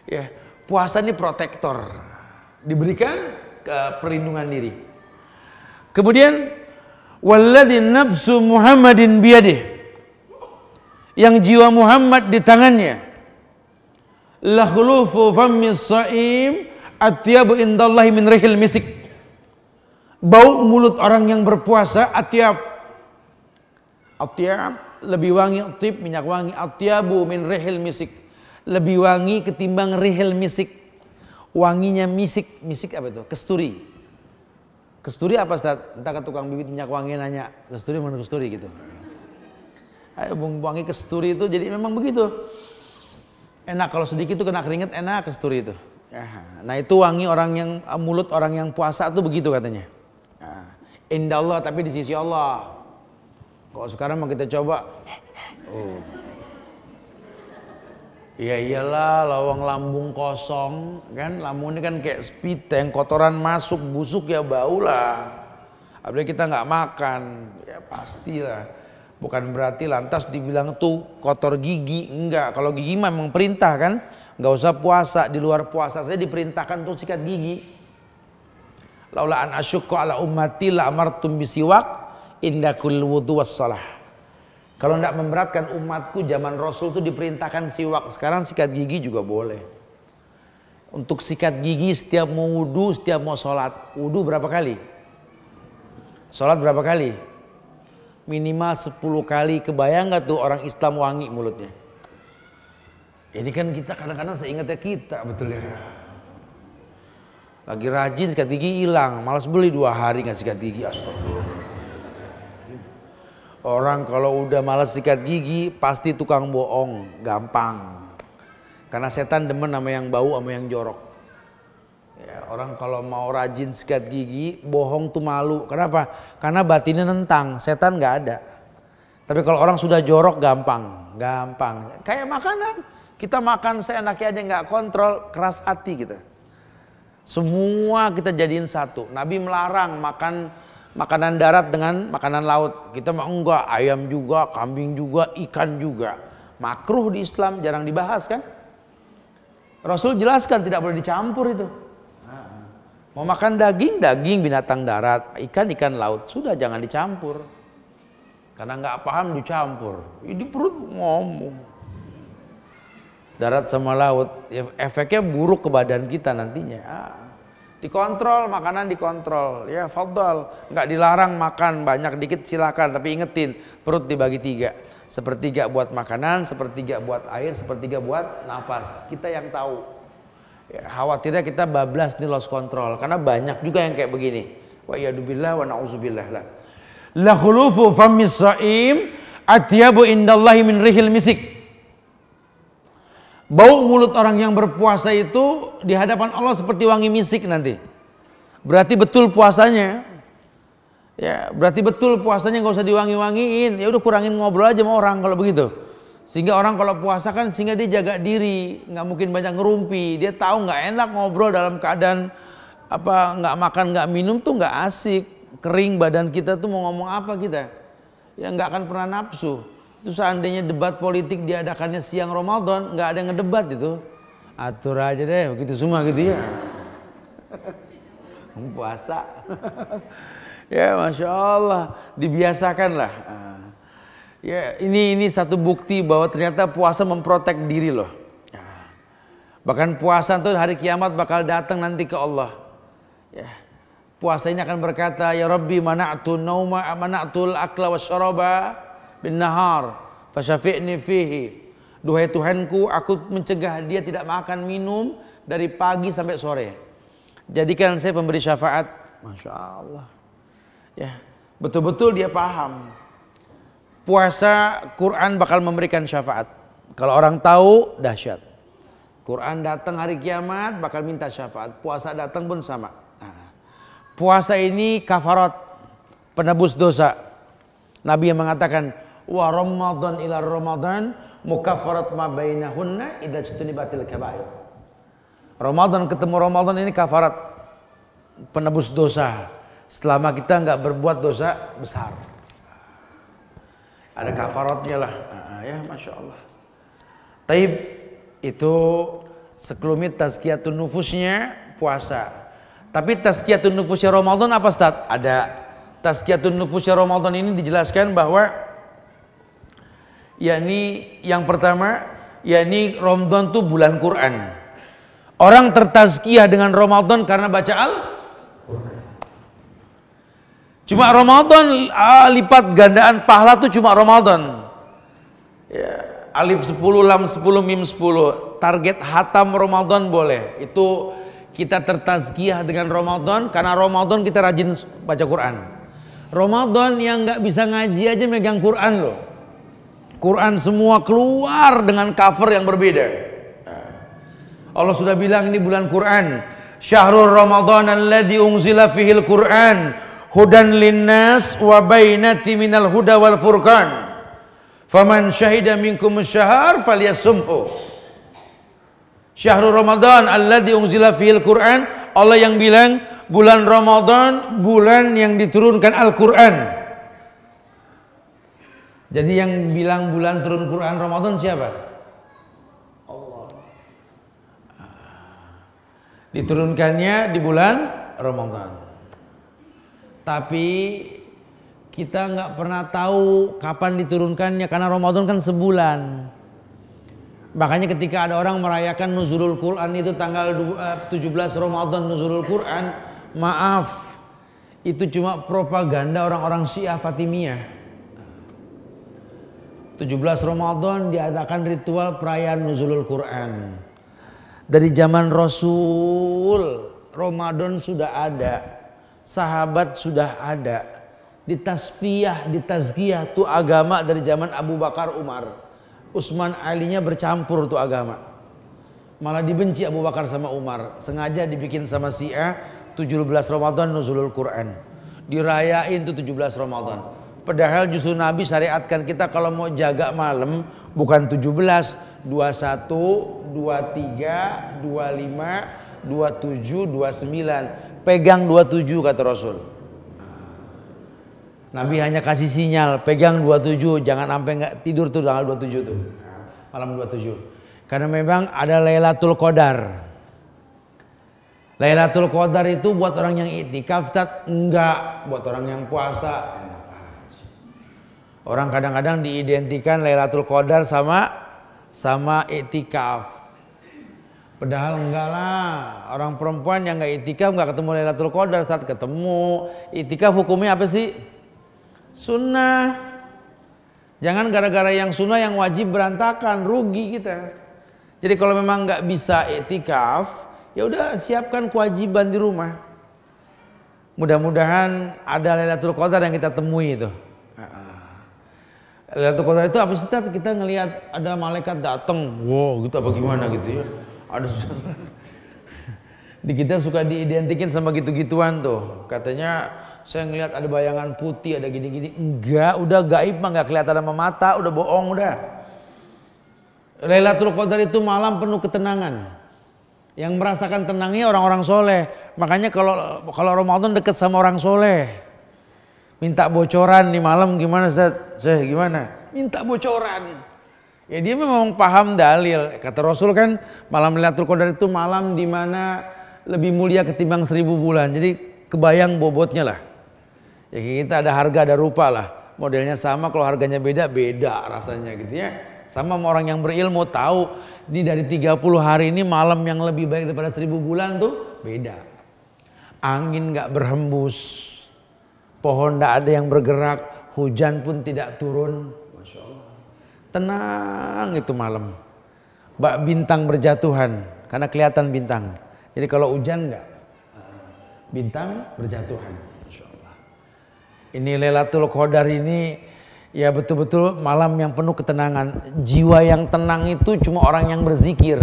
Ya, puasa ini protektor. Diberikan ke perlindungan diri. Kemudian walladzi nafsu Muhammadin biyadih, yang jiwa Muhammad di tangannya, la khulufu fammis shaim atyabu indallahi min rihil misik. Bau mulut orang yang berpuasa atyab lebih wangi, tib minyak wangi, atyabu min rihil misik, lebih wangi ketimbang rihil misik. Wanginya misik apa itu? Kesturi apa Ustaz? Entah ke tukang bibit minyak wangi nanya, kesturi mana kesturi gitu. Ayo wangi kesturi itu jadi memang begitu. Enak kalau sedikit itu kena keringet, enak kesturi itu. Nah itu wangi orang yang mulut orang yang puasa tuh begitu katanya. Nah, Indah Allah tapi di sisi Allah. Kalau sekarang mau kita coba, ya iyalah, lawang lambung kosong kan, lambung ini kan kayak spiteng, kotoran masuk, busuk ya bau lah. Apalagi kita nggak makan, ya pastilah. Bukan berarti lantas dibilang tuh kotor gigi, enggak. Kalau gigi memang perintah kan, nggak usah puasa. Di luar puasa saya diperintahkan untuk sikat gigi. Laula an asyukku ala ummati la amartum bisiwak inda kulli wudu wassalah. Kalau tidak memberatkan umatku, zaman Rasul itu diperintahkan siwak. Sekarang sikat gigi juga boleh. Untuk sikat gigi setiap mau wudu, setiap mau sholat. Wudu berapa kali? Sholat berapa kali? Minimal 10 kali. Kebayang gak tuh orang Islam wangi mulutnya? Ini kan kita kadang-kadang seingatnya kita, betul ya. Lagi rajin sikat gigi hilang, malas beli 2 hari nggak sikat gigi. Astagfirullah. Orang kalau udah malas sikat gigi pasti tukang bohong, gampang. Karena setan demen sama yang bau sama yang jorok. Ya, orang kalau mau rajin sikat gigi, bohong tuh malu. Kenapa? Karena batinnya nentang, setan nggak ada. Tapi kalau orang sudah jorok gampang. Kayak makanan, kita makan seenaknya aja nggak kontrol, keras hati kita. Semua kita jadiin satu. Nabi melarang makan makanan darat dengan makanan laut. Kita mah enggak, ayam juga, kambing juga, ikan juga. Makruh di Islam, jarang dibahas kan? Rasul jelaskan tidak boleh dicampur itu. Mau makan daging, daging binatang darat, ikan laut, sudah jangan dicampur. Karena nggak paham dicampur, ini perut ngomong. Darat sama laut, efeknya buruk ke badan kita nantinya. Dikontrol, makanan dikontrol, ya fadhal. Nggak dilarang makan banyak dikit silakan, tapi ingetin perut dibagi 3. Sepertiga buat makanan, sepertiga buat air, sepertiga buat nafas. Kita yang tahu. Ya, khawatirnya kita bablas nih, lost control, karena banyak juga yang kayak begini. Wa iyyadubillah wa na'udzubillah lah. La khulufu fammis shaim atyabu indallahi min rihil misik. Bau mulut orang yang berpuasa itu di hadapan Allah seperti wangi misik nanti. Berarti betul puasanya. Ya, berarti betul puasanya, nggak usah diwangi-wangiin. Ya udah kurangin ngobrol aja sama orang kalau begitu. Sehingga orang kalau puasa kan sehingga dia jaga diri, nggak mungkin banyak ngerumpi. Dia tahu nggak enak ngobrol dalam keadaan nggak makan nggak minum tuh nggak asik. Kering badan kita tuh mau ngomong apa kita? Ya nggak akan pernah nafsu. Itu seandainya debat politik diadakannya siang Ramadan, nggak ada yang ngedebat itu. Atur aja deh begitu semua gitu ya. Puasa. Ya Masya Allah, dibiasakanlah. Ya, ini satu bukti bahwa ternyata puasa memprotek diri loh. Bahkan puasa itu hari kiamat bakal datang nanti ke Allah. Ya. Puasa ini akan berkata, ya Rabbi mana'tu nauma mana'tul akla wasyaraba bin nahar fasyafi'ni fihi. Duhai Tuhanku, aku mencegah dia tidak makan minum dari pagi sampai sore. Jadikan saya pemberi syafaat. Masya Allah. Ya, betul-betul dia paham. Puasa Quran bakal memberikan syafaat. Kalau orang tahu dahsyat. Quran datang hari kiamat bakal minta syafaat. Puasa datang pun sama. Puasa ini kafarat, penebus dosa. Nabi yang mengatakan, wa Ramadan ila Ramadan mukaffarat ma bainahunna idza jtunibatil kaba'ir. Ramadan ketemu Ramadan ini kafarat, penebus dosa. Selama kita nggak berbuat dosa besar. Ada kafaratnya lah, ya Masya Allah. Taib itu sekelumit tazkiyatun nufusnya puasa. Tapi tazkiyatun nufusnya Ramadan apa Ustaz? Ada. Tazkiyatun nufusnya Ramadan ini dijelaskan bahwa yakni yang pertama, yakni Ramadan itu bulan Quran. Orang tertazkiyah dengan Ramadan karena baca Cuma Ramadan lipat gandaan pahala tuh cuma Ramadan. Ya, alif 10, lam 10, mim 10. Target hatam Ramadan boleh. Itu kita tertazkiyah dengan Ramadan karena Ramadan kita rajin baca Quran. Ramadan yang nggak bisa ngaji aja megang Quran loh. Quran semua keluar dengan cover yang berbeda. Allah sudah bilang ini bulan Quran. Syahrul Ramadan alladzi unzila fihil Quran. hudan linnas wa bainati minal huda wal furqan. Faman syahida minkum asyhar falyasumhu. Syahrul Ramadan alladzi unzila fihil Qur'an. Allah yang bilang bulan Ramadan bulan yang diturunkan Al-Qur'an. Jadi yang bilang bulan turun Quran Ramadan siapa? Allah. Diturunkannya di bulan Ramadan. Tapi kita nggak pernah tahu kapan diturunkannya karena Ramadan kan sebulan. Makanya ketika ada orang merayakan Nuzulul Quran itu tanggal 17 Ramadan Nuzulul Quran, maaf, itu cuma propaganda orang-orang Syiah Fatimiyah. 17 Ramadan diadakan ritual perayaan Nuzulul Quran. Dari zaman Rasul Ramadan sudah ada, sahabat sudah ada, ditasfiyah, ditazkiyah tuh agama dari zaman Abu Bakar, Umar, Utsman, Alinya bercampur tuh agama. Malah dibenci Abu Bakar sama Umar, sengaja dibikin sama Syiah 17 Ramadan Nuzulul Quran. Dirayain tuh 17 Ramadan. Padahal justru Nabi syariatkan kita kalau mau jaga malam bukan 17, 21, 23, 25, 27, 29. Pegang 27 kata Rasul. Nabi hanya kasih sinyal, pegang 27, jangan sampai nggak tidur tuh tanggal 27 tuh. Malam 27. Karena memang ada Lailatul Qadar. Lailatul Qadar itu buat orang yang iktikaf, enggak buat orang yang puasa. Orang kadang-kadang diidentikan Lailatul Qadar sama iktikaf. Padahal enggak lah. Orang perempuan yang enggak iktikaf enggak ketemu Lailatul Qadar. Saat ketemu iktikaf hukumnya apa sih? Sunnah. Jangan gara-gara yang sunnah yang wajib berantakan, rugi kita. Jadi kalau memang enggak bisa iktikaf, ya udah siapkan kewajiban di rumah. Mudah-mudahan ada Lailatul Qadar yang kita temui itu. Lailatul Qadar itu apa sih? Kita ngelihat ada malaikat datang, wow gitu apa gimana gitu ya. Ada di kita suka diidentikin sama gitu-gituan tuh. Katanya saya ngelihat ada bayangan putih, ada gini-gini. Enggak, udah gaib mah nggak kelihatan sama mata, udah bohong udah. Lailatul Qadar itu malam penuh ketenangan. Yang merasakan tenangnya orang-orang soleh. Makanya kalau Ramadan deket sama orang soleh. Minta bocoran di malam gimana Ustaz? Saya gimana? Minta bocoran. Ya dia memang paham dalil. Kata Rasul kan malam Lailatul Qadar itu malam di mana lebih mulia ketimbang 1000 bulan. Jadi kebayang bobotnya lah. Ya kita ada harga ada rupa lah. Modelnya sama, kalau harganya beda rasanya gitu ya. Sama orang yang berilmu tahu di dari 30 hari ini malam yang lebih baik daripada 1000 bulan tuh beda. Angin gak berhembus. Pohon tidak ada yang bergerak, hujan pun tidak turun. Masya Allah. Tenang itu malam. Bak bintang berjatuhan, karena kelihatan bintang. Jadi kalau hujan enggak, bintang berjatuhan. Masya Allah. Ini Lailatul Qadar ini ya betul-betul malam yang penuh ketenangan. Jiwa yang tenang itu cuma orang yang berzikir.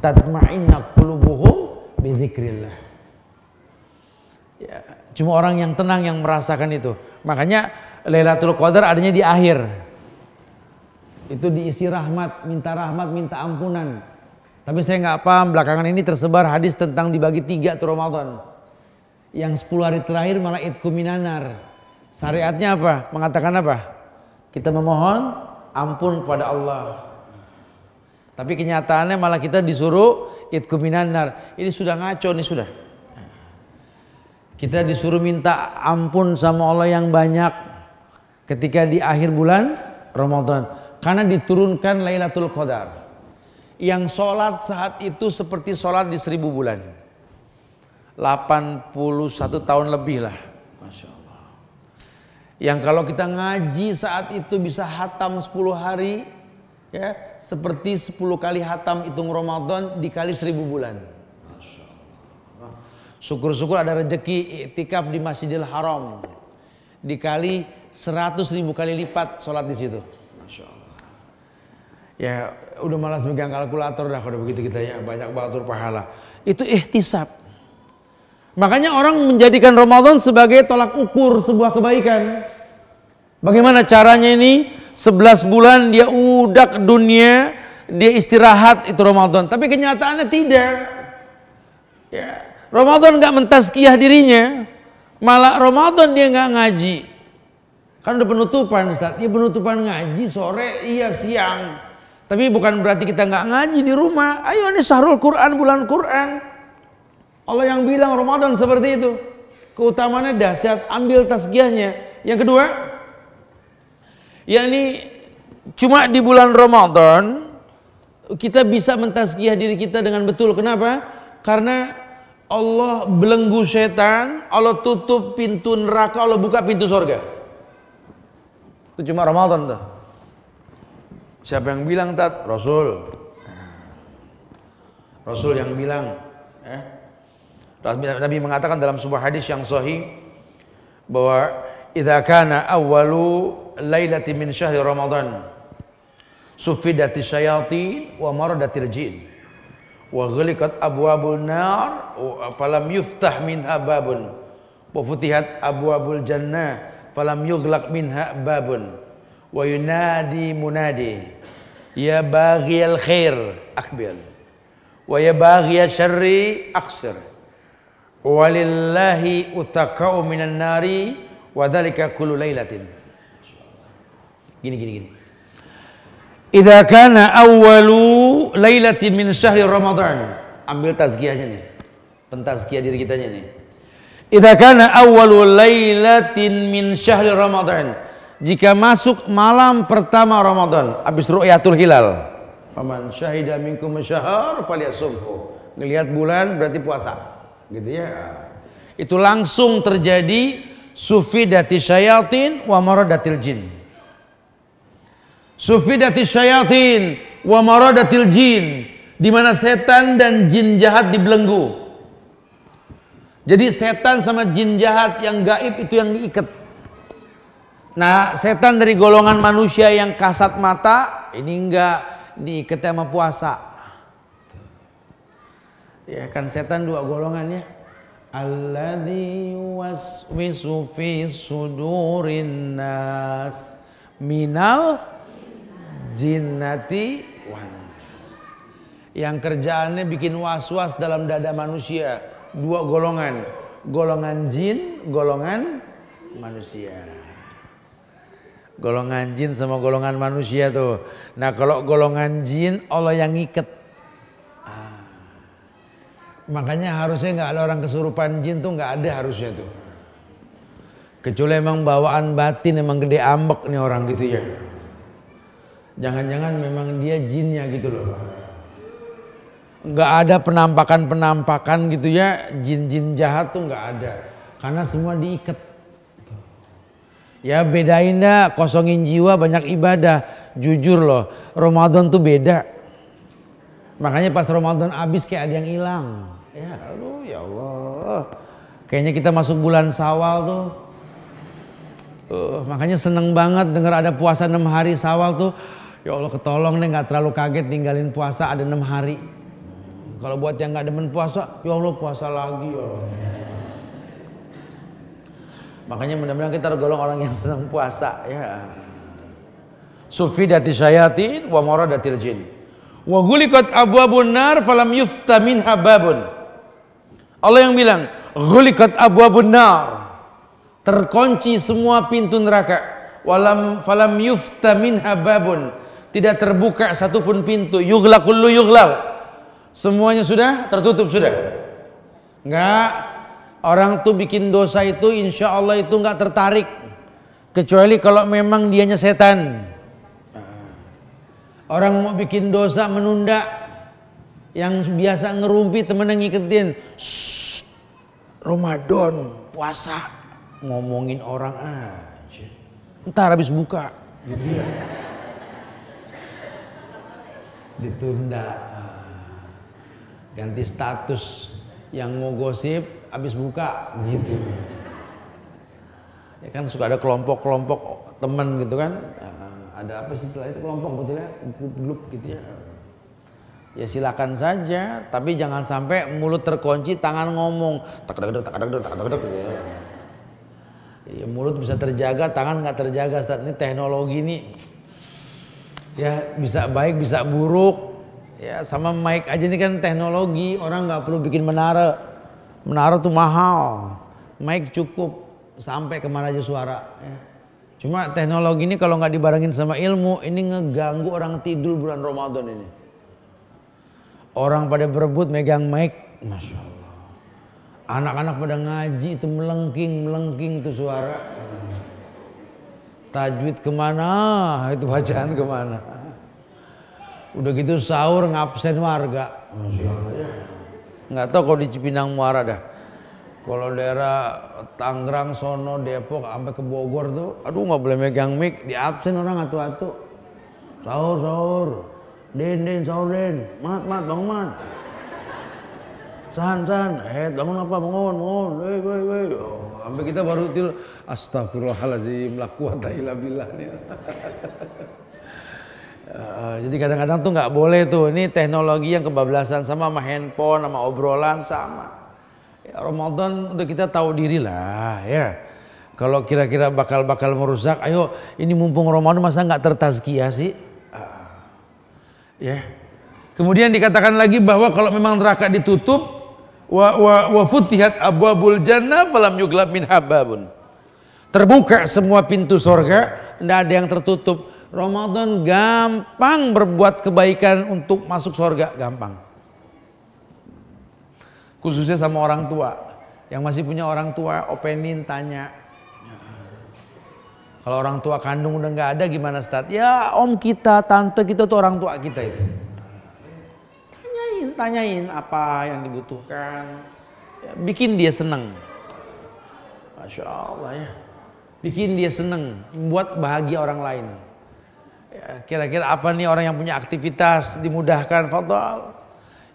Tatma'inna qulubuhum bizikrillah. Ya. Cuma orang yang tenang yang merasakan itu. Makanya Lailatul Qadar adanya di akhir. Itu diisi rahmat, minta ampunan. Tapi saya nggak paham belakangan ini tersebar hadis tentang dibagi 3 tuh Ramadan. Yang 10 hari terakhir malah idku minanar. Syariatnya apa? Mengatakan apa? Kita memohon ampun pada Allah. Tapi kenyataannya malah kita disuruh idku minanar. Ini sudah ngaco nih sudah. Kita disuruh minta ampun sama Allah yang banyak ketika di akhir bulan Ramadan. Karena diturunkan Lailatul Qadar. Yang sholat saat itu seperti sholat di 1000 bulan. 81 tahun lebih lah. Masya Allah. Yang kalau kita ngaji saat itu bisa hatam 10 hari. Ya, seperti 10 kali hatam hitung Ramadan dikali 1000 bulan. Syukur-syukur ada rezeki iktikaf di Masjidil Haram. Dikali 100.000 kali lipat sholat di situ. Masya Allah. Ya udah malas megang kalkulator dah kalau begitu kita ya. Banyak batur pahala. Itu ihtisab. Makanya orang menjadikan Ramadan sebagai tolak ukur sebuah kebaikan. Bagaimana caranya ini? 11 bulan dia udak dunia, dia istirahat, itu Ramadan. Tapi kenyataannya tidak. Ya, Ramadan nggak mentazkiyah dirinya, malah Ramadan dia nggak ngaji. Kan udah penutupan, Ustaz. Ya penutupan ngaji sore, iya siang. Tapi bukan berarti kita nggak ngaji di rumah. Ayo ini syahrul Quran, bulan Quran. Allah yang bilang Ramadan seperti itu. Keutamaannya dahsyat, ambil tazkiyahnya. Yang kedua, yakni cuma di bulan Ramadan kita bisa mentazkiyah diri kita dengan betul. Kenapa? Karena Allah belenggu setan, Allah tutup pintu neraka, Allah buka pintu surga. Itu cuma Ramadan tuh. Siapa yang bilang tat? Rasul. Rasul yang bilang. Nabi mengatakan dalam sebuah hadis yang sahih bahwa idza kana awwalu lailati min syahri Ramadan sufidati syayatin wa maradatil jin wa ghaliqat abwabun nar falam yuftah minha babun wa futihat abwabul jannah falam yughlaq minha babun wa yunadi munadi ya baghiyal khair akbil wa ya baghiyal syarri aksir walillahi utakau minan nari wa dzalika kullu lailatin. Gini. Idza kana awwalu lailatin min syahri Ramadan. Ambil tazkiyahnya nih. Pentazkiyah diri kitanya nih. Idza kana awwalu lailatin min syahri Ramadan. Jika masuk malam pertama Ramadan, habis ru'yatul hilal. Faman syahida minkum syahr falyasumhu. Ngelihat bulan berarti puasa. Gitu ya. Itu langsung terjadi sufidati syayatin wa maradatil jin. Sufidati syayatin wa maradatil jin, di mana setan dan jin jahat dibelenggu. Jadi setan sama jin jahat yang gaib itu yang diikat. Nah, setan dari golongan manusia yang kasat mata ini enggak diikat sama puasa. Ya kan setan dua golongannya. Alladzi waswisu fi sudurin nas minal jinnati wan nas. Yang kerjaannya bikin was-was dalam dada manusia. Dua golongan. Golongan jin, golongan manusia. Golongan jin sama golongan manusia tuh. Nah, kalau golongan jin Allah yang ngiket. Makanya harusnya nggak ada orang kesurupan jin tuh, nggak ada harusnya tuh. Kecuali emang bawaan batin emang gede ambek nih orang gitu ya. Jangan-jangan memang dia jinnya gitu loh. Nggak ada penampakan gitu ya, jin-jin jahat tuh nggak ada. Karena semua diikat. Ya bedain dah, kosongin jiwa banyak ibadah. Jujur loh, Ramadan tuh beda. Makanya pas Ramadan habis kayak ada yang hilang. Ya aduh ya Allah. Kayaknya kita masuk bulan Syawal tuh. Makanya seneng banget dengar ada puasa 6 hari Syawal tuh. Ya Allah ketolong deh gak terlalu kaget tinggalin puasa ada 6 hari. Kalau buat yang gak demen puasa, ya Allah puasa lagi ya Allah. Makanya mudah-mudahan kita tergolong orang yang senang puasa ya. Sufidati syayatin wa maradatil jin. Wa ghuliqat abwabun nar falam yufta minha babun. Allah yang bilang, ghuliqat abwabun nar. Terkunci semua pintu neraka. Falam yufta minha babun. Tidak terbuka satupun pintu. Yughlaq kullu yughlaq. Semuanya sudah tertutup sudah. Enggak. Orang tuh bikin dosa itu insya Allah itu enggak tertarik. Kecuali kalau memang dianya setan. Orang mau bikin dosa menunda. Yang biasa ngerumpi temen yang ngiketin. Ramadan puasa. Ngomongin orang aja. Ntar habis buka. Gitu ya. Ditunda. Ganti status. Yang mau gosip habis buka. Gitu. Ya kan suka ada kelompok-kelompok teman gitu kan. Ada apa sih setelah itu kelompok betulnya grup gitu ya. Ya silakan saja, tapi jangan sampai mulut terkunci, tangan ngomong tak tak. Ya, mulut bisa terjaga, tangan nggak terjaga. Ustaz, ini teknologi ini ya bisa baik bisa buruk. Ya sama mic aja ini kan teknologi, orang nggak perlu bikin menara. Menara tuh mahal, mic cukup sampai kemana aja suara. Ya. Cuma teknologi ini kalau nggak dibarengin sama ilmu, ini ngeganggu orang tidur bulan Ramadan ini. Orang pada berebut megang mic, Masya Allah. Anak-anak pada ngaji itu melengking tuh suara. Tajwid kemana, itu bacaan kemana. Udah gitu sahur ngabsen warga. Masya Allah. Nggak tahu kalau di Cipinang Muara dah. Kalau daerah Tangerang, Sono, Depok, sampai ke Bogor tuh, aduh nggak boleh megang mic, di absen orang atu-atu. Sahur. Den sahur den, mat bangun mat. San, bangun apa bangun. Woi. Sampai kita baru til, astagfirullahaladzim, la quwata illa billah nih. Jadi kadang-kadang tuh nggak boleh tuh, ini teknologi yang kebablasan sama handphone, sama obrolan sama. Ya, Ramadan udah kita tahu diri lah ya. Kalau kira-kira bakal merusak, ayo ini mumpung Ramadan masa nggak tertazkiyah sih? Ya. Kemudian dikatakan lagi bahwa kalau memang neraka ditutup wa futihat abwabul jannah falam yuglab min hababun. Terbuka semua pintu surga, tidak ada yang tertutup. Ramadan gampang berbuat kebaikan untuk masuk surga, gampang. Khususnya sama orang tua. Yang masih punya orang tua, openin tanya. Kalau orang tua kandung udah nggak ada gimana Ustaz? Ya om kita, tante kita tuh orang tua kita itu. Tanyain apa yang dibutuhkan. Ya, bikin dia seneng. Masya Allah ya. Bikin dia seneng, buat bahagia orang lain. Ya, kira-kira apa nih orang yang punya aktivitas dimudahkan, fadhal.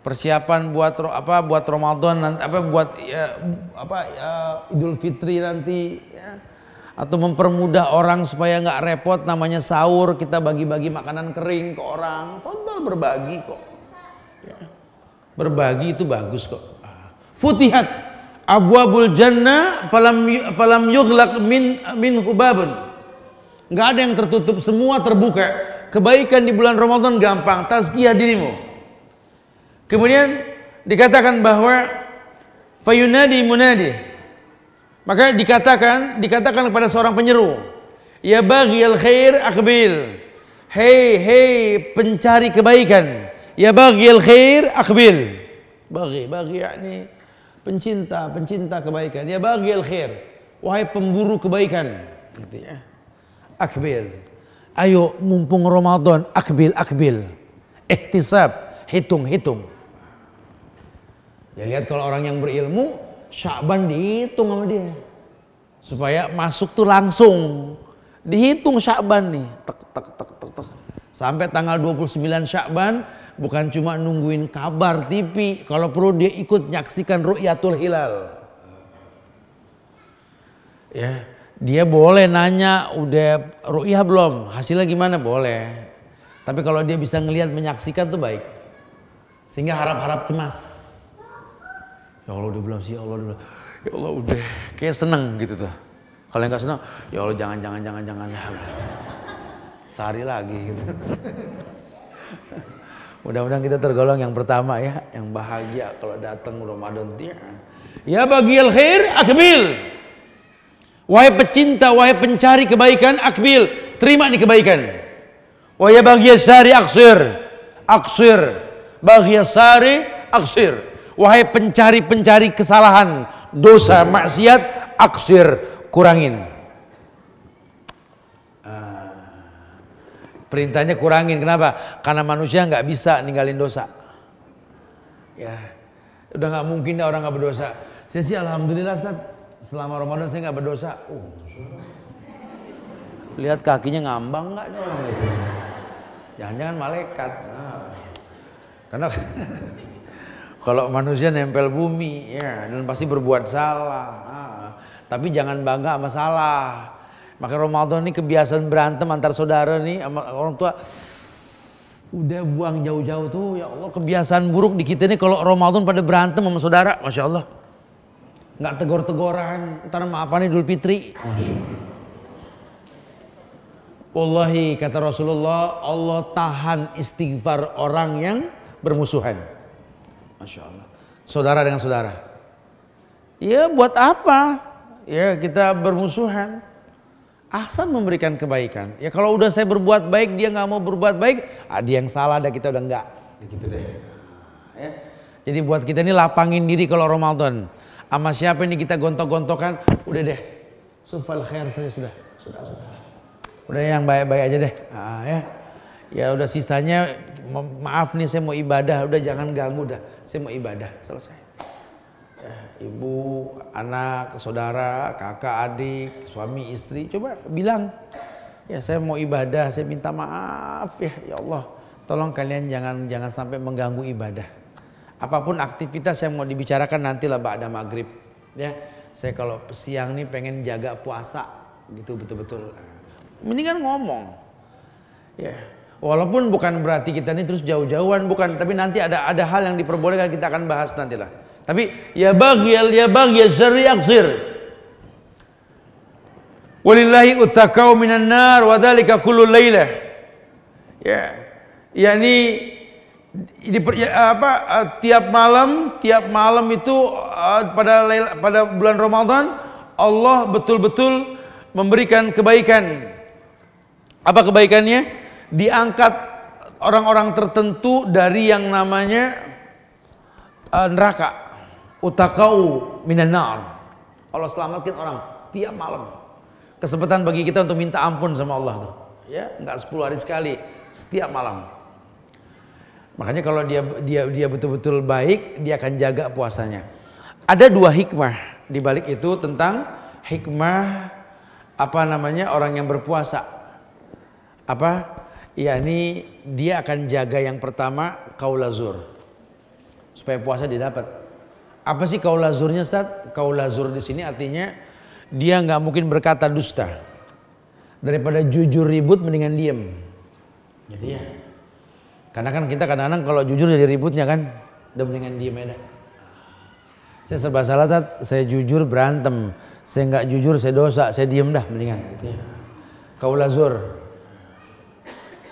Persiapan buat Ramadan nanti, buat Idul Fitri nanti ya. Atau mempermudah orang supaya nggak repot, namanya sahur kita bagi-bagi makanan kering ke orang, total berbagi kok. Ya. Berbagi itu bagus kok. Futihat abwabul jannah falam yughlaq min hubabun. Nggak ada yang tertutup, semua terbuka. Kebaikan di bulan Ramadan gampang, tazkiyah dirimu. Kemudian dikatakan bahwa fayunadi munadi. Maka dikatakan kepada seorang penyeru, ya baghiyal khair aqbil. Hei pencari kebaikan. Ya baghiyal khair aqbil. Baghi yakni pencinta kebaikan. Ya baghiyal khair. Wahai pemburu kebaikan. Gitu ya. Aqbil. Ayo mumpung Ramadan, aqbil. Ihtisab, hitung. Ya lihat kalau orang yang berilmu, Sya'ban dihitung sama dia supaya masuk tuh langsung dihitung Sya'ban nih tek. Sampai tanggal 29 Sya'ban bukan cuma nungguin kabar TV, kalau perlu dia ikut nyaksikan ru'yatul hilal ya. Dia boleh nanya udah ru'yah belum, hasilnya gimana, boleh. Tapi kalau dia bisa ngelihat menyaksikan tuh baik, sehingga harap cemas. Ya Allah udah belum sih, ya Allah udah, kayak seneng gitu tuh. Kalau yang nggak seneng, ya Allah jangan sehari lagi gitu. Mudah-mudahan kita tergolong yang pertama ya, yang bahagia kalau datang Ramadan dia. Ya baghiyal khair aqbil. Wahai pecinta, wahai pencari kebaikan, aqbil, terima nih kebaikan. Wa ya baghiyas sari aqsir. Baghiyas sari aqsir. Wahai pencari kesalahan, dosa, maksiat, aksir, kurangin. Perintahnya kurangin, kenapa? Karena manusia nggak bisa ninggalin dosa. Ya, udah nggak mungkin orang nggak berdosa. Saya sih alhamdulillah Ustaz, selama Ramadan saya nggak berdosa. Lihat kakinya ngambang nggak nih orang itu? Jangan-jangan malaikat. Karena kalau manusia nempel bumi ya, dan pasti berbuat salah. Tapi jangan bangga sama salah. Maka Ramadan ini kebiasaan berantem antar saudara nih sama orang tua. Udah buang jauh-jauh tuh, ya Allah, kebiasaan buruk di kita nih kalau Ramadan pada berantem sama saudara, Masya Allah. Nggak tegor-tegoran, ntar maafan Idul Fitri. Wallahi kata Rasulullah, Allah tahan istighfar orang yang bermusuhan. Masya Allah. Saudara dengan saudara. Ya buat apa? Ya kita bermusuhan. Ahsan memberikan kebaikan. Ya kalau udah saya berbuat baik, dia nggak mau berbuat baik, dia yang salah, dah kita udah enggak. Gitu deh. Ya. Jadi buat kita ini lapangin diri kalau Ramadan. Sama siapa ini kita gontok-gontokan, udah deh. Sufal khair saja sudah. Udah yang baik-baik aja deh. Ya. Ya udah sisanya maaf nih saya mau ibadah, udah jangan ganggu dah. Saya mau ibadah, selesai. Ibu, anak, saudara, kakak, adik, suami, istri, coba bilang, ya saya mau ibadah, saya minta maaf ya Allah, tolong kalian jangan sampai mengganggu ibadah. Apapun aktivitas yang mau dibicarakan nantilah ba'da maghrib. Ya, saya kalau siang nih pengen jaga puasa, gitu betul-betul. Mendingan ngomong, ya. Walaupun bukan berarti kita ini terus jauh-jauhan, bukan. Tapi nanti ada hal yang diperbolehkan, kita akan bahas nantilah. Tapi ya baghiyal syarri yaksir. Walillahi utakau minan nar wa dzalika kullu lailah. Ya. yakni tiap malam itu pada bulan Ramadan Allah betul-betul memberikan kebaikan. Apa kebaikannya? Diangkat orang-orang tertentu dari yang namanya neraka. Utakau minan nar. Allah selamatkan orang tiap malam. Kesempatan bagi kita untuk minta ampun sama Allah tuh. Ya, enggak 10 hari sekali, setiap malam. Makanya kalau dia betul-betul baik, dia akan jaga puasanya. Ada 2 hikmah di balik itu tentang hikmah orang yang berpuasa. Yakni dia akan jaga yang pertama kaulazur. Supaya puasa didapat. Apa sih kaulazurnya, Ustaz? Kaulazur di sini artinya dia nggak mungkin berkata dusta. Daripada jujur ribut mendingan diem. Gitu ya. Karena kan kita kadang-kadang kalau jujur jadi ributnya kan, udah mendingan diem aja. Saya serba salah, Ustaz. Saya jujur berantem. Saya nggak jujur saya dosa. Saya diem dah mendingan. Gitu ya. Kaulazur.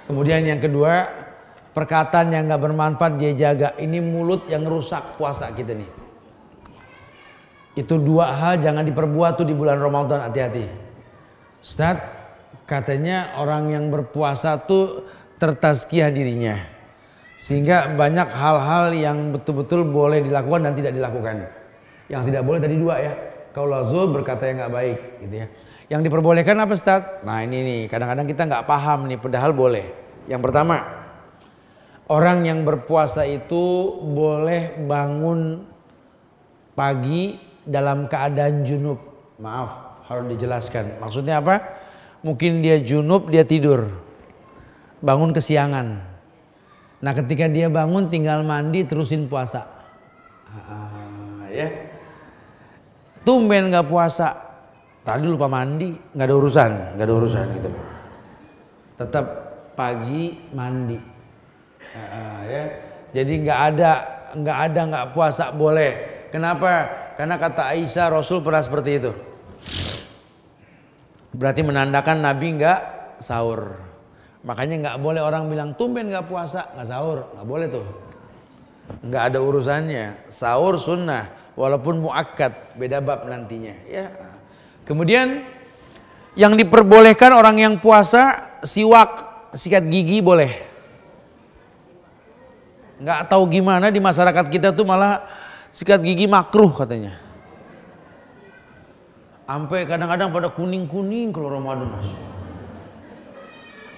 Kemudian yang kedua, perkataan yang nggak bermanfaat dia jaga. Ini mulut yang rusak puasa kita nih. Itu 2 hal jangan diperbuat tuh di bulan Ramadan, hati-hati. Ustaz, katanya orang yang berpuasa tuh tertazkiyah dirinya. Sehingga banyak hal-hal yang betul-betul boleh dilakukan dan tidak dilakukan. Yang tidak boleh tadi 2 ya. Kaulazur berkata yang nggak baik gitu ya. Yang diperbolehkan apa, Ustaz? Nah ini nih, kadang-kadang kita nggak paham nih, padahal boleh. Yang pertama, orang yang berpuasa itu boleh bangun pagi dalam keadaan junub. Maaf, harus dijelaskan. Maksudnya apa? Mungkin dia junub, dia tidur. Bangun kesiangan. Nah ketika dia bangun tinggal mandi terusin puasa. Ya. Tumben gak puasa. Tadi lupa mandi, gak ada urusan gitu. Tetap pagi mandi. Ya. Jadi nggak puasa boleh. Kenapa? Karena kata Aisyah Rasul pernah seperti itu. Berarti menandakan Nabi nggak sahur. Makanya nggak boleh orang bilang tumben nggak puasa, nggak sahur, nggak boleh tuh. Nggak ada urusannya. Sahur sunnah, walaupun muakkad, beda bab nantinya. Ya. Kemudian yang diperbolehkan orang yang puasa siwak, sikat gigi boleh. Nggak tahu gimana di masyarakat kita tuh malah sikat gigi makruh katanya. Sampai kadang-kadang pada kuning-kuning kalau Ramadan.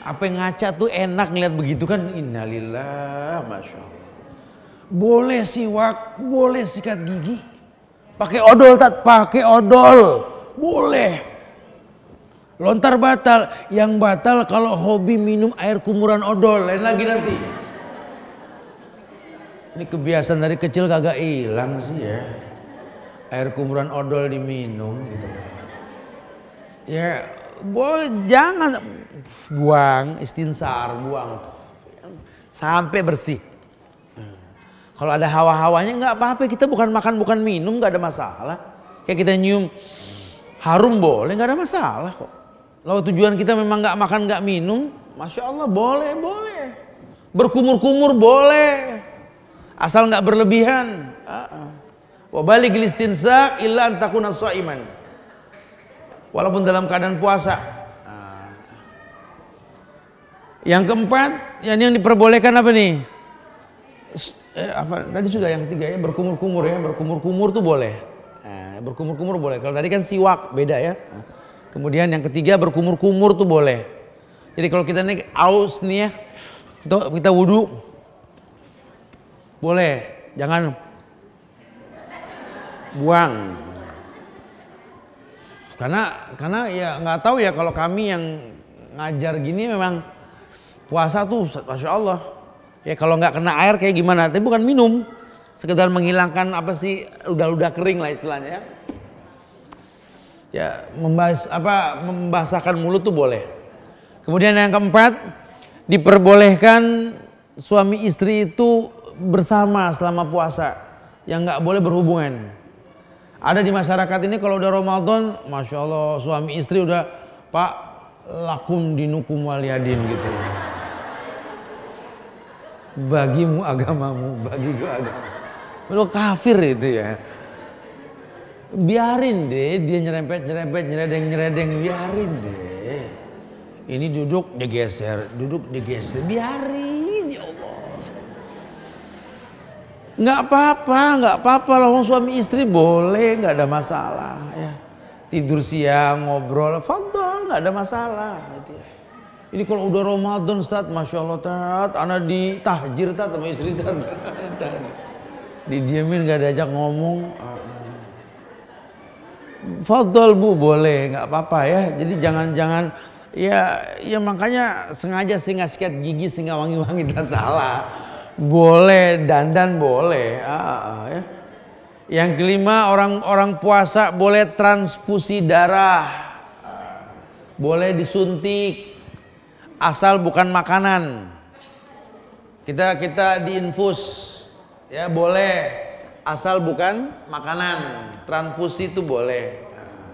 Apa yang ngaca tuh enak ngeliat begitu kan. Innalillah, Masya Allah. Boleh siwak, boleh sikat gigi. Pakai odol, pakai odol. Boleh. Lontar batal. Yang batal kalau hobi minum air kumuran odol. Lain lagi nanti. Ini kebiasaan dari kecil kagak hilang sih ya. Air kumuran odol diminum gitu. Ya, jangan buang istinsar, buang. sampai bersih. Kalau ada hawa-hawanya nggak apa-apa, kita bukan makan bukan minum, nggak ada masalah. Kayak kita nyium harum boleh, nggak ada masalah kok. Kalau tujuan kita memang nggak makan nggak minum, masya Allah boleh. Berkumur-kumur boleh, asal nggak berlebihan. Wa baligil istinsak illa an takuna shaiman. Walaupun dalam keadaan puasa. Yang keempat, yang diperbolehkan apa nih? Tadi sudah yang ketiga ya, berkumur-kumur ya, berkumur-kumur tuh boleh. Berkumur-kumur boleh. Kalau tadi kan siwak beda ya. Kemudian yang ketiga berkumur-kumur tuh boleh. Jadi kalau kita nih aus nih ya, kita wudu boleh, jangan buang. Karena ya nggak tahu ya, kalau kami yang ngajar gini memang puasa tuh masya Allah. Ya kalau nggak kena air kayak gimana? Tapi bukan minum, sekedar menghilangkan apa sih ludah-ludah kering lah istilahnya ya. Ya membasahkan mulut tuh boleh. Kemudian yang keempat, diperbolehkan suami istri itu bersama selama puasa, yang nggak boleh berhubungan. Ada di masyarakat ini kalau udah Ramadan, masya Allah suami istri udah Pak lakum dinukum waliyadin gitu. Bagimu agamamu, bagiku agama. Lu kafir itu ya. Biarin deh dia nyerempet, nyeredeng, biarin deh. Ini duduk digeser, biarin ya Allah. Nggak apa-apa lah, suami istri boleh, nggak ada masalah ya. Tidur siang, ngobrol, fadhol, nggak ada masalah gitu ya. Ini kalau udah Ramadan Ustaz, masya Allah Tat, anak ditahjir Tat sama istri Tat. Didiemin gak diajak ngomong. Fadhol Bu, boleh, nggak apa-apa ya. Jadi jangan ya makanya sengaja sih nggak sikat gigi sehingga wangi-wangi dan salah. Boleh dandan boleh. Ya. Yang kelima, orang puasa boleh transfusi darah. Boleh disuntik. Asal bukan makanan. Kita diinfus ya boleh, asal bukan makanan. Transfusi itu boleh.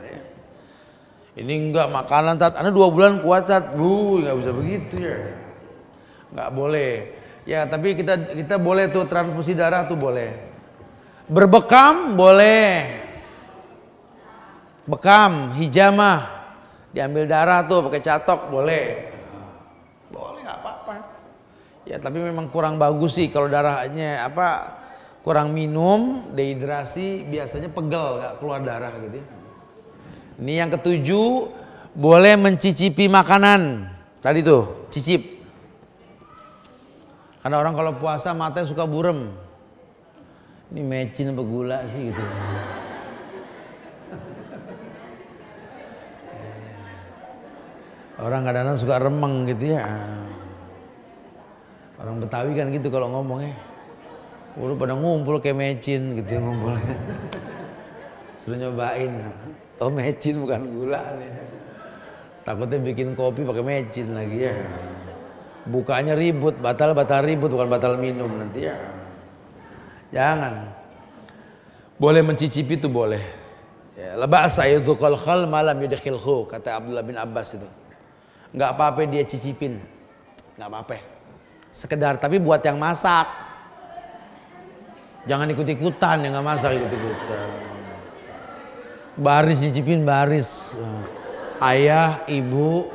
Ya. Ini enggak makanan Tat, Anda 2 bulan kuat Tat, Bu, nggak bisa begitu ya. Nggak boleh. Ya tapi kita boleh tuh transfusi darah tuh boleh. Berbekam boleh. Bekam, hijamah, diambil darah tuh pakai catok boleh. Boleh nggak apa-apa. Ya tapi memang kurang bagus sih kalau darahnya kurang minum, dehidrasi, biasanya pegel nggak keluar darah gitu. Ini yang ketujuh, boleh mencicipi makanan. Tadi tuh cicip. Karena orang kalau puasa matanya suka burem. Ini mecin apa gula sih gitu. Orang kadang-kadang suka remeng gitu ya. Orang Betawi kan gitu kalau ngomongnya. Udah pada ngumpul kayak mecin gitu ya ngumpulnya. Suruh nyobain. Oh mecin bukan gula nih. Takutnya bikin kopi pakai mecin lagi ya. Bukanya ribut, batal ribut bukan batal minum nanti ya. Jangan. Boleh mencicipi itu boleh. Ya, la ba'sa yudhqal khal malam yudkhilhu, kata Abdullah bin Abbas itu. Nggak apa-apa dia cicipin, nggak apa-apa. Sekedar, tapi buat yang masak. Jangan ikut-ikutan yang nggak masak ikut-ikutan. Baris cicipin baris. Ayah, ibu,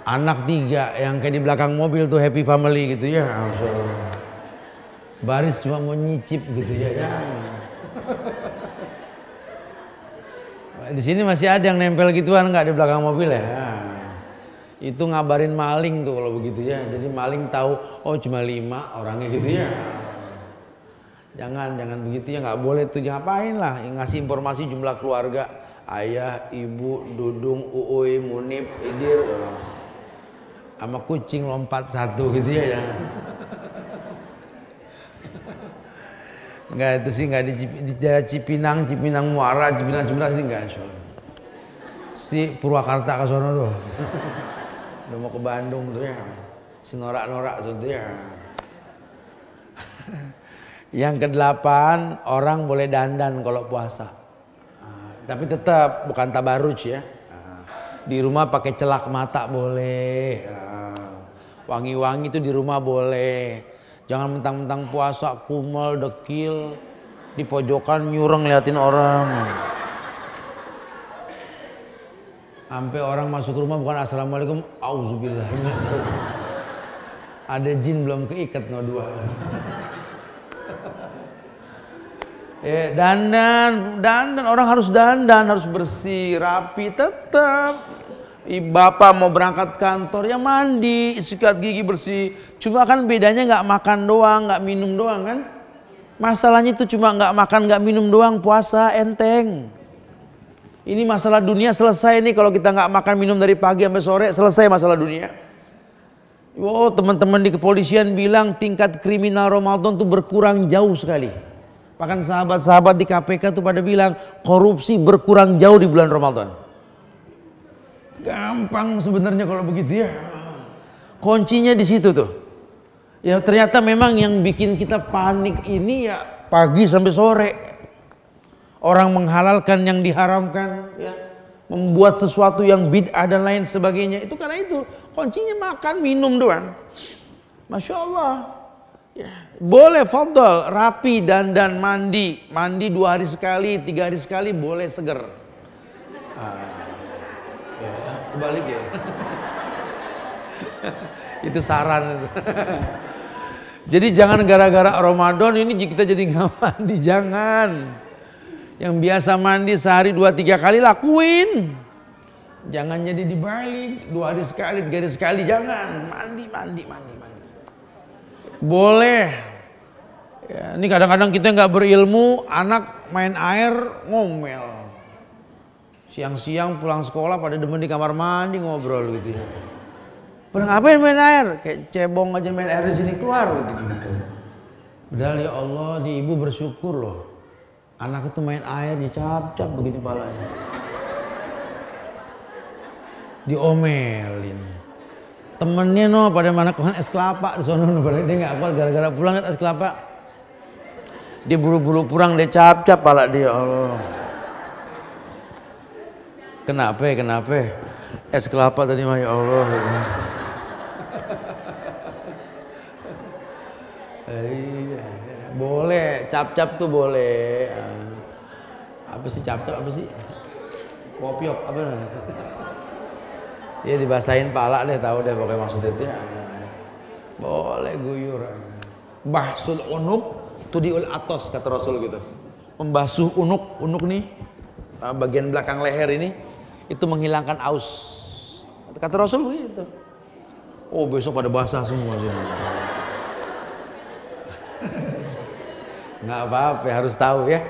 anak 3 yang kayak di belakang mobil tuh happy family gitu ya. Baris cuma mau nyicip gitu ya. Di sini masih ada yang nempel gituan nggak di belakang mobil ya. Itu ngabarin maling tuh kalau begitu ya. Jadi maling tahu oh cuma 5 orangnya gitu ya. Jangan begitu ya, nggak boleh tuh. Ngapain lah ngasih informasi jumlah keluarga, ayah, ibu, Dudung, Uui, Munib, Idir, sama kucing lompat 1 gitu ya. Enggak, itu sih enggak di Cipinang Muara, Cipinang ini enggak. Si Purwakarta ke sono tuh. Udah mau ke Bandung tuh ya. Si norak-norak contohnya. Yang kedelapan, orang boleh dandan kalau puasa. Tapi tetap bukan tabaruj ya. Di rumah pakai celak mata boleh. Wangi-wangi itu di rumah boleh. Jangan mentang-mentang puasa kumel, dekil, di pojokan nyureng liatin orang. Sampai orang masuk rumah bukan assalamualaikum, auzubillah. Ada jin belum keikat no dua. Dandan orang harus dandan, harus bersih, rapi tetap. Bapak mau berangkat kantor ya mandi, sikat gigi bersih. Cuma kan bedanya nggak makan doang, nggak minum doang kan. Masalahnya itu cuma nggak makan, nggak minum doang, puasa enteng. Ini masalah dunia selesai nih kalau kita nggak makan minum dari pagi sampai sore, selesai masalah dunia. Wow, teman-teman di kepolisian bilang tingkat kriminal Ramadan tuh berkurang jauh sekali. Bahkan sahabat-sahabat di KPK tuh pada bilang korupsi berkurang jauh di bulan Ramadan. Gampang sebenarnya kalau begitu ya. Kuncinya di situ tuh. Ya ternyata memang yang bikin kita panik ini ya pagi sampai sore. Orang menghalalkan yang diharamkan, ya, membuat sesuatu yang bid'ah dan lain sebagainya. Itu karena itu kuncinya makan minum doang. Masya Allah. Ya, boleh fadl, rapi, dandan, mandi 2 hari sekali, 3 hari sekali boleh seger. Ya, kebalik ya. Itu saran. Jadi jangan gara-gara Ramadan ini kita jadi nggak mandi, jangan. Yang biasa mandi sehari 2-3 kali lakuin. Jangan jadi dibalik 2 hari sekali, 3 hari sekali, jangan. Mandi. Boleh. Ya, ini kadang-kadang kita nggak berilmu, anak main air ngomel. Siang-siang pulang sekolah pada demen di kamar mandi ngobrol gitu ya. Pada ngapain main air? Kayak cebong aja main air di sini keluar gitu. Padahal ya Allah, di ibu bersyukur loh. Anak itu main air dicap-cap begini palanya. Diomelin. Temennya pada mana kohan es kelapa di sono padahal dia nggak kuat gara-gara pulang lihat es kelapa. Dia buru-buru pulang dia cap-cap pala dia, Allah. Kenapa? Es kelapa tadi mah ya Allah. Boleh, cap-cap tuh boleh. Apa sih cap-cap apa sih? Kopiok apa namanya? Ya dibasahin pala deh, tahu deh pokoknya maksudnya itu ya. Boleh guyur. Bahsul unuk tudiul atos kata Rasul gitu. Membasuh unuk nih bagian belakang leher ini itu menghilangkan aus. Kata Rasul begitu. Oh besok pada basah semua sih. Nggak apa-apa harus tahu ya.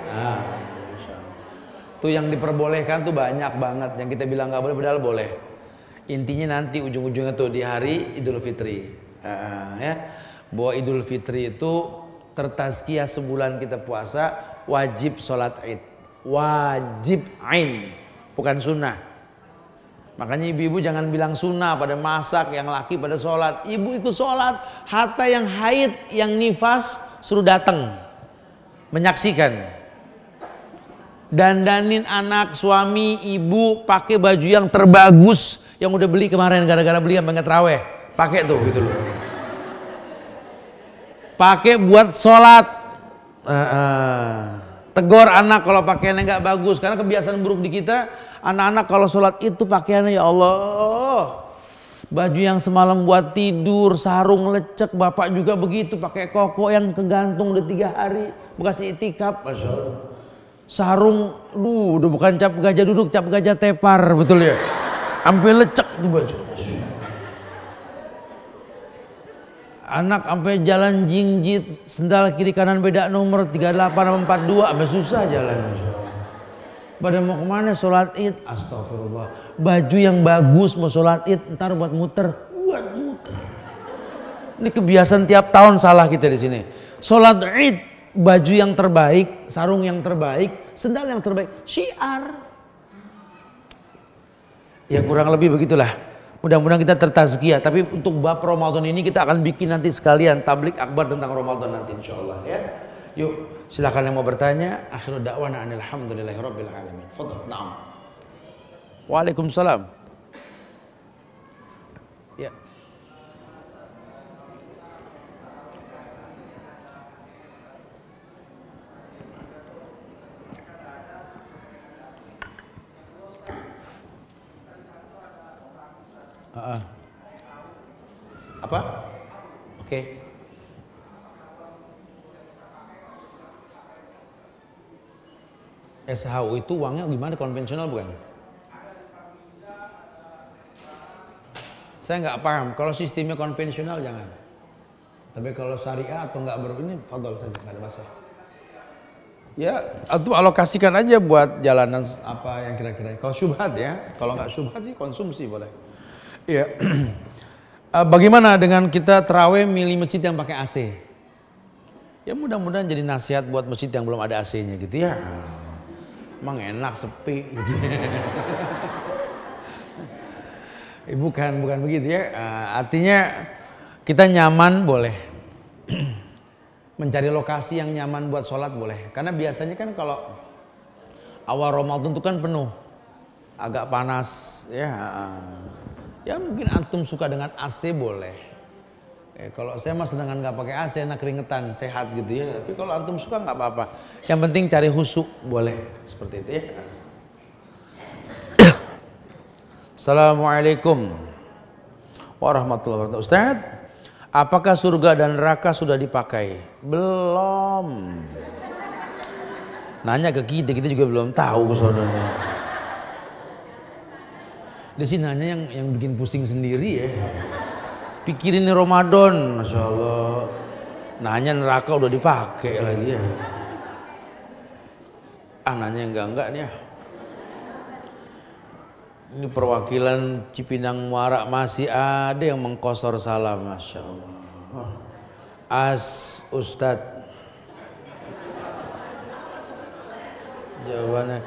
Tuh yang diperbolehkan tuh banyak banget. Yang kita bilang nggak boleh padahal boleh. Intinya nanti ujung-ujungnya tuh di hari Idul Fitri. Ya. Bahwa Idul Fitri itu tertazkiyah sebulan kita puasa wajib sholat id. Wajib ain, bukan sunnah. Makanya ibu-ibu jangan bilang sunnah pada masak, yang laki pada sholat. Ibu ikut sholat, hatta yang haid, yang nifas suruh datang menyaksikan. Dandanin anak, suami, ibu pakai baju yang terbagus yang udah beli kemarin gara-gara beli yang pengen terawih. Pakai tuh gitu loh. Pakai buat sholat. Tegur anak kalau pakaiannya nggak bagus karena kebiasaan buruk di kita. Anak-anak kalau sholat itu pakaiannya ya Allah, baju yang semalam buat tidur, sarung lecek, bapak juga begitu pakai koko yang kegantung udah 3 hari bekas itikaf, Masya Allah. Sarung, udah bukan cap gajah duduk, cap gajah tepar, betul ya, sampai lecek tuh baju. Anak sampai jalan jingjit, sendal kiri kanan beda nomor 38 sama 42, sampai susah jalan. Pada mau kemana sholat id, astagfirullah. Baju yang bagus mau sholat id, ntar buat muter. Ini kebiasaan tiap tahun salah kita di sini. Sholat id, baju yang terbaik, sarung yang terbaik, sendal yang terbaik, syiar. Ya kurang lebih begitulah. Mudah-mudahan kita tertazkiyah. Tapi untuk bab Ramadan ini kita akan bikin nanti sekalian tablik akbar tentang Ramadan nanti insyaallah ya. Yuk, silakan yang mau bertanya. Akhiru da'wana alhamdulillahirabbil alamin. Fadhal. Naam. Waalaikumsalam. Ya. Apa? Oke. SHU itu uangnya gimana, konvensional bukan? Saya nggak paham. Kalau sistemnya konvensional jangan. Tapi kalau syariah atau nggak ini fadhol saja, nggak ada masalah. Ya, atau alokasikan aja buat jalanan apa yang kira-kira. Kalau syubhat ya, kalau nggak syubhat sih konsumsi boleh. Iya. Bagaimana dengan kita terawih milih masjid yang pakai AC? Ya mudah-mudahan jadi nasihat buat masjid yang belum ada AC-nya gitu ya. Emang enak sepi gitu. Bukan begitu ya. Artinya kita nyaman boleh. Mencari lokasi yang nyaman buat sholat boleh. Karena biasanya kan kalau awal Ramadan itu kan penuh. Agak panas ya. Ya mungkin antum suka dengan AC boleh. Kalau saya mah sedangkan nggak pakai AC, enak keringetan, sehat gitu ya. Tapi kalau antum suka nggak apa-apa. Yang penting cari khusyuk boleh seperti itu ya. Assalamualaikum warahmatullahi wabarakatuh. Ustaz, apakah surga dan neraka sudah dipakai? Belum. Nanya ke kita juga belum tahu saudara. Di sini nanya yang bikin pusing sendiri ya. Pikirin nih Ramadan, Masya Allah. Nanya neraka udah dipakai lagi ya. Nanya enggak nih ya. Ini perwakilan Cipinang Muara masih ada yang mengkosor salam, Masya Allah. Ustadz. Jawabannya,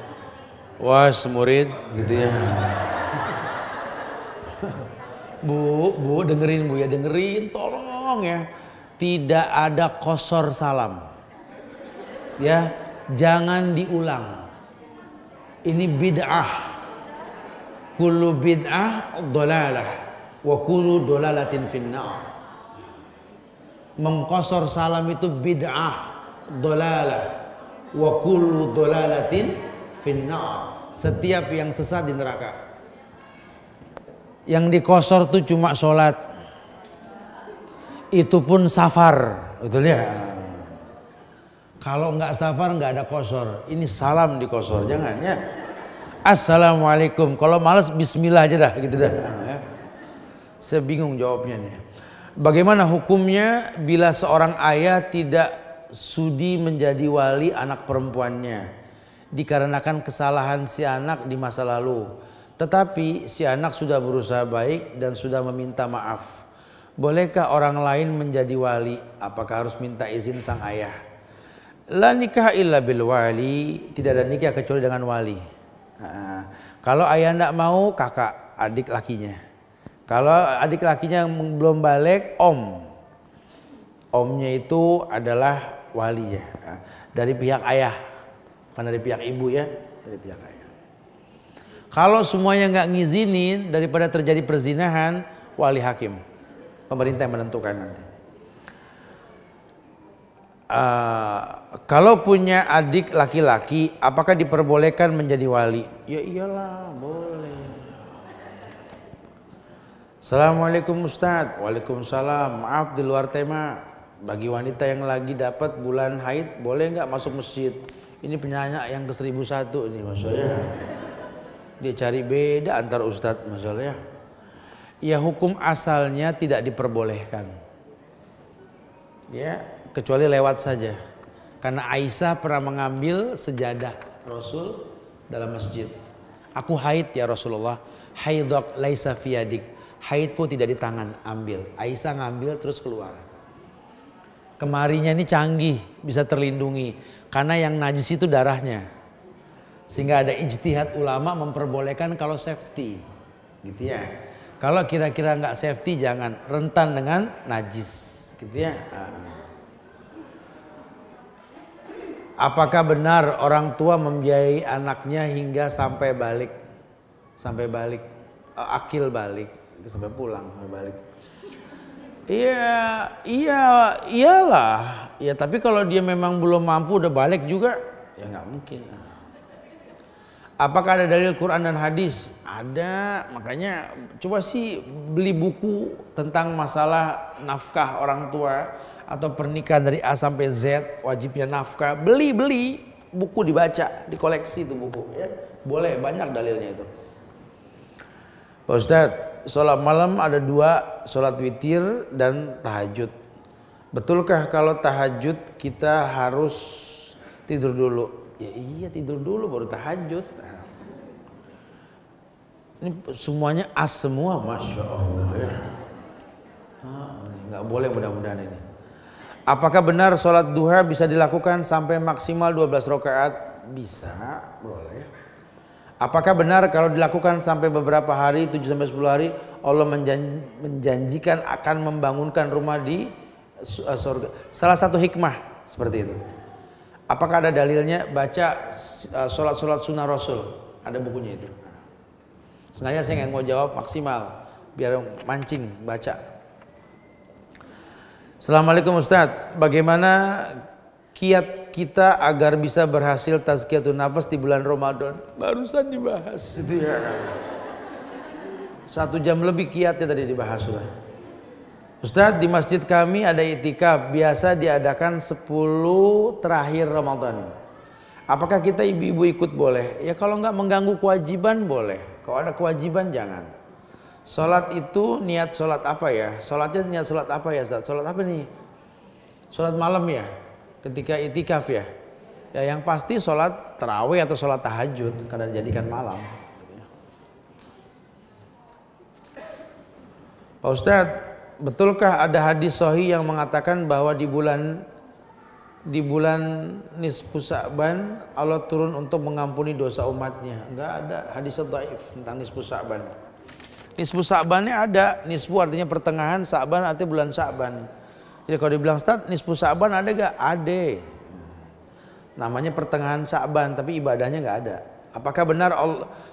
was murid gitu ya. Bu dengerin Bu ya, dengerin tolong ya. Tidak ada kosor salam. Ya, jangan diulang. Ini bid'ah. Kullu bid'ah dhalalah wa kullu dhalalatin finnar. Mengkosor salam itu bid'ah, dhalalah wa kullu dhalalatin finnar. Setiap yang sesat di neraka. Yang dikosor tuh cuma sholat. Itu pun safar, betul ya? Kalau nggak safar nggak ada kosor. Ini salam dikosor, jangan ya. Assalamualaikum. Kalau malas bismillah aja dah, gitu dah. Saya bingung jawabnya nih. Bagaimana hukumnya bila seorang ayah tidak sudi menjadi wali anak perempuannya dikarenakan kesalahan si anak di masa lalu? Tetapi si anak sudah berusaha baik dan sudah meminta maaf. Bolehkah orang lain menjadi wali? Apakah harus minta izin sang ayah? La nikah illa bil wali. Tidak ada nikah kecuali dengan wali. Kalau ayah tidak mau, kakak, adik lakinya. Kalau adik lakinya belum balik, om. Omnya itu adalah wali ya. Dari pihak ayah. Bukan dari pihak ibu ya. Dari pihak ayah. Kalau semuanya nggak ngizinin, daripada terjadi perzinahan, wali hakim, pemerintah yang menentukan nanti. Kalau punya adik laki-laki, apakah diperbolehkan menjadi wali? Ya iyalah, boleh. Assalamualaikum Ustadz. Waalaikumsalam. Maaf di luar tema. Bagi wanita yang lagi dapat bulan haid, boleh nggak masuk masjid? Ini penyanyi yang ke-1001 ini maksudnya. Dia cari beda antar ustadz masalah ya. Ya hukum asalnya tidak diperbolehkan. Ya, kecuali lewat saja. Karena Aisyah pernah mengambil sejadah Rasul dalam masjid. Aku haid ya Rasulullah. Haidok laisa fiyadik. Haid pun tidak di tangan, ambil. Aisyah ngambil terus keluar. Kemarinya ini canggih, bisa terlindungi. Karena yang najis itu darahnya. Sehingga ada ijtihad ulama memperbolehkan kalau safety, gitu ya. Kalau kira-kira nggak safety jangan, rentan dengan najis, gitu ya. Apakah benar orang tua membiayai anaknya hingga sampai balik, akil balik, sampai pulang, sampai balik? Iyalah. Ya tapi kalau dia memang belum mampu udah balik juga, ya nggak mungkin. Apakah ada dalil Quran dan hadis? Ada, makanya coba sih beli buku tentang masalah nafkah orang tua atau pernikahan dari A sampai Z, wajibnya nafkah. Beli buku, dibaca, dikoleksi itu buku ya. Boleh, banyak dalilnya itu. Pak Ustadz, sholat malam ada 2, sholat witir dan tahajud. Betulkah kalau tahajud kita harus tidur dulu? Ya iya, tidur dulu baru tahajud. Ini semuanya as semua, Masya Allah ya. Nggak boleh mudah-mudahan ini. Apakah benar sholat duha bisa dilakukan sampai maksimal 12 rakaat? Bisa, boleh. Apakah benar kalau dilakukan sampai beberapa hari, 7-10 hari, Allah menjanjikan akan membangunkan rumah di surga? Salah satu hikmah seperti itu. Apakah ada dalilnya? Baca sholat-sholat sunnah Rasul, ada bukunya itu. Sengaja saya nggak mau jawab maksimal, biar mancing baca. Assalamualaikum Ustadz, bagaimana kiat kita agar bisa berhasil tazkiyatun nafas di bulan Ramadan? Barusan dibahas itu ya. 1 jam lebih kiatnya tadi dibahas sudah. Ustadz, di masjid kami ada itikaf, biasa diadakan 10 terakhir Ramadan. Apakah kita ibu-ibu ikut boleh? Ya kalau nggak mengganggu kewajiban boleh. Kalau ada kewajiban jangan. Sholat itu niat sholat apa ya? Sholatnya niat sholat apa ya Ustaz? Sholat apa nih? Sholat malam ya? Ketika itikaf ya? Ya yang pasti sholat tarawih atau sholat tahajud karena dijadikan malam. Pak Ustadz, betulkah ada hadis sahih yang mengatakan bahwa di bulan nisfu Sa'ban Allah turun untuk mengampuni dosa umatnya? Enggak ada hadis dhaif tentang nisfu Sa'ban. Nisfu Sa'bannya ada, nisfu artinya pertengahan, Sa'ban artinya bulan Sa'ban. Jadi kalau dibilang Ustaz, nisfu Sa'ban ada enggak? Ada. Namanya pertengahan Sa'ban, tapi ibadahnya enggak ada. Apakah benar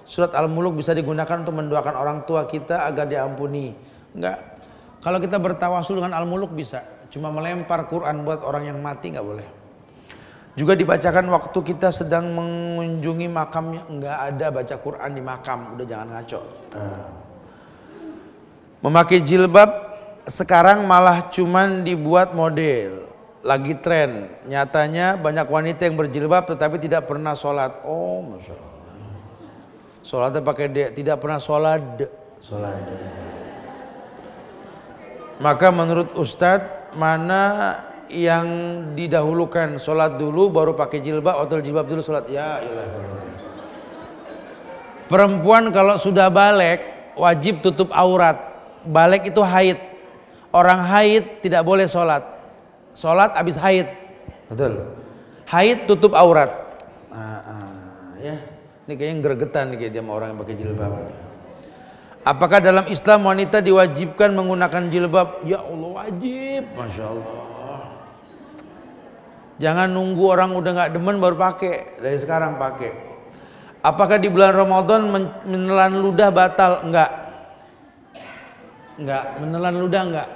surat Al-Muluk bisa digunakan untuk mendoakan orang tua kita agar diampuni? Enggak. Kalau kita bertawasul dengan Al-Muluk bisa. Cuma melempar Quran buat orang yang mati nggak boleh. Juga dibacakan waktu kita sedang mengunjungi makamnya. Nggak ada baca Quran di makam. Udah jangan ngaco. Memakai jilbab sekarang malah cuman dibuat model. Lagi tren. Nyatanya banyak wanita yang berjilbab tetapi tidak pernah sholat. Oh Masya Allah. Sholatnya pakai D. Tidak pernah sholat. Maka menurut Ustadz, mana yang didahulukan, sholat dulu baru pakai jilbab atau jilbab dulu sholat? Ya ilah. Perempuan kalau sudah balik wajib tutup aurat. Balik itu haid. Orang haid tidak boleh sholat. Sholat habis haid. Betul. Haid tutup aurat. Ya. Ini kayaknya gregetan nih kayak dia sama orang yang pakai jilbab. Apakah dalam Islam wanita diwajibkan menggunakan jilbab? Ya Allah wajib, Masya Allah. Jangan nunggu orang udah nggak demen baru pakai, dari sekarang pakai. Apakah di bulan Ramadan menelan ludah batal? Enggak, menelan ludah enggak.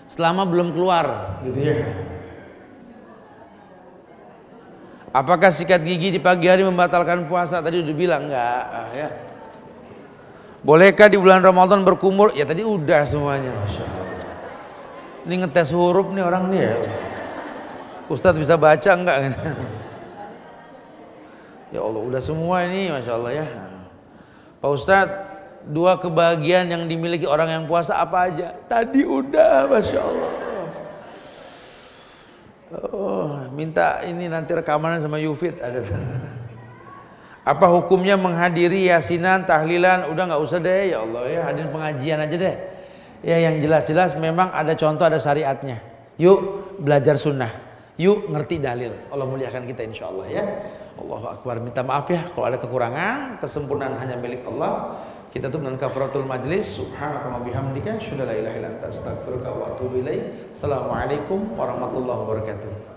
Selama belum keluar, gitu ya. Apakah sikat gigi di pagi hari membatalkan puasa? Tadi udah bilang enggak, ya. Bolehkah di bulan Ramadan berkumur? Ya tadi udah semuanya. Masya Allah. Ini ngetes huruf nih orang nih ya. Ustadz bisa baca enggak? Ya Allah udah semua ini Masya Allah ya. Pak Ustadz, 2 kebahagiaan yang dimiliki orang yang puasa apa aja? Tadi udah Masya Allah. Oh, minta ini nanti rekaman sama Yufid ada. Apa hukumnya menghadiri yasinan, tahlilan? Udah nggak usah deh ya Allah ya, hadirin pengajian aja deh. Ya yang jelas-jelas memang ada contoh, ada syariatnya. Yuk belajar sunnah, yuk ngerti dalil. Allah muliakan kita insya Allah ya. Allahu Akbar. Minta maaf ya kalau ada kekurangan, kesempurnaan hanya milik Allah. Kita tutup dengan kafaratul majlis. Subhanakallahumma bihamdika, asyhadu an la ilaha illa anta, astaghfiruka wa atubu ilaik. Assalamualaikum warahmatullahi wabarakatuh.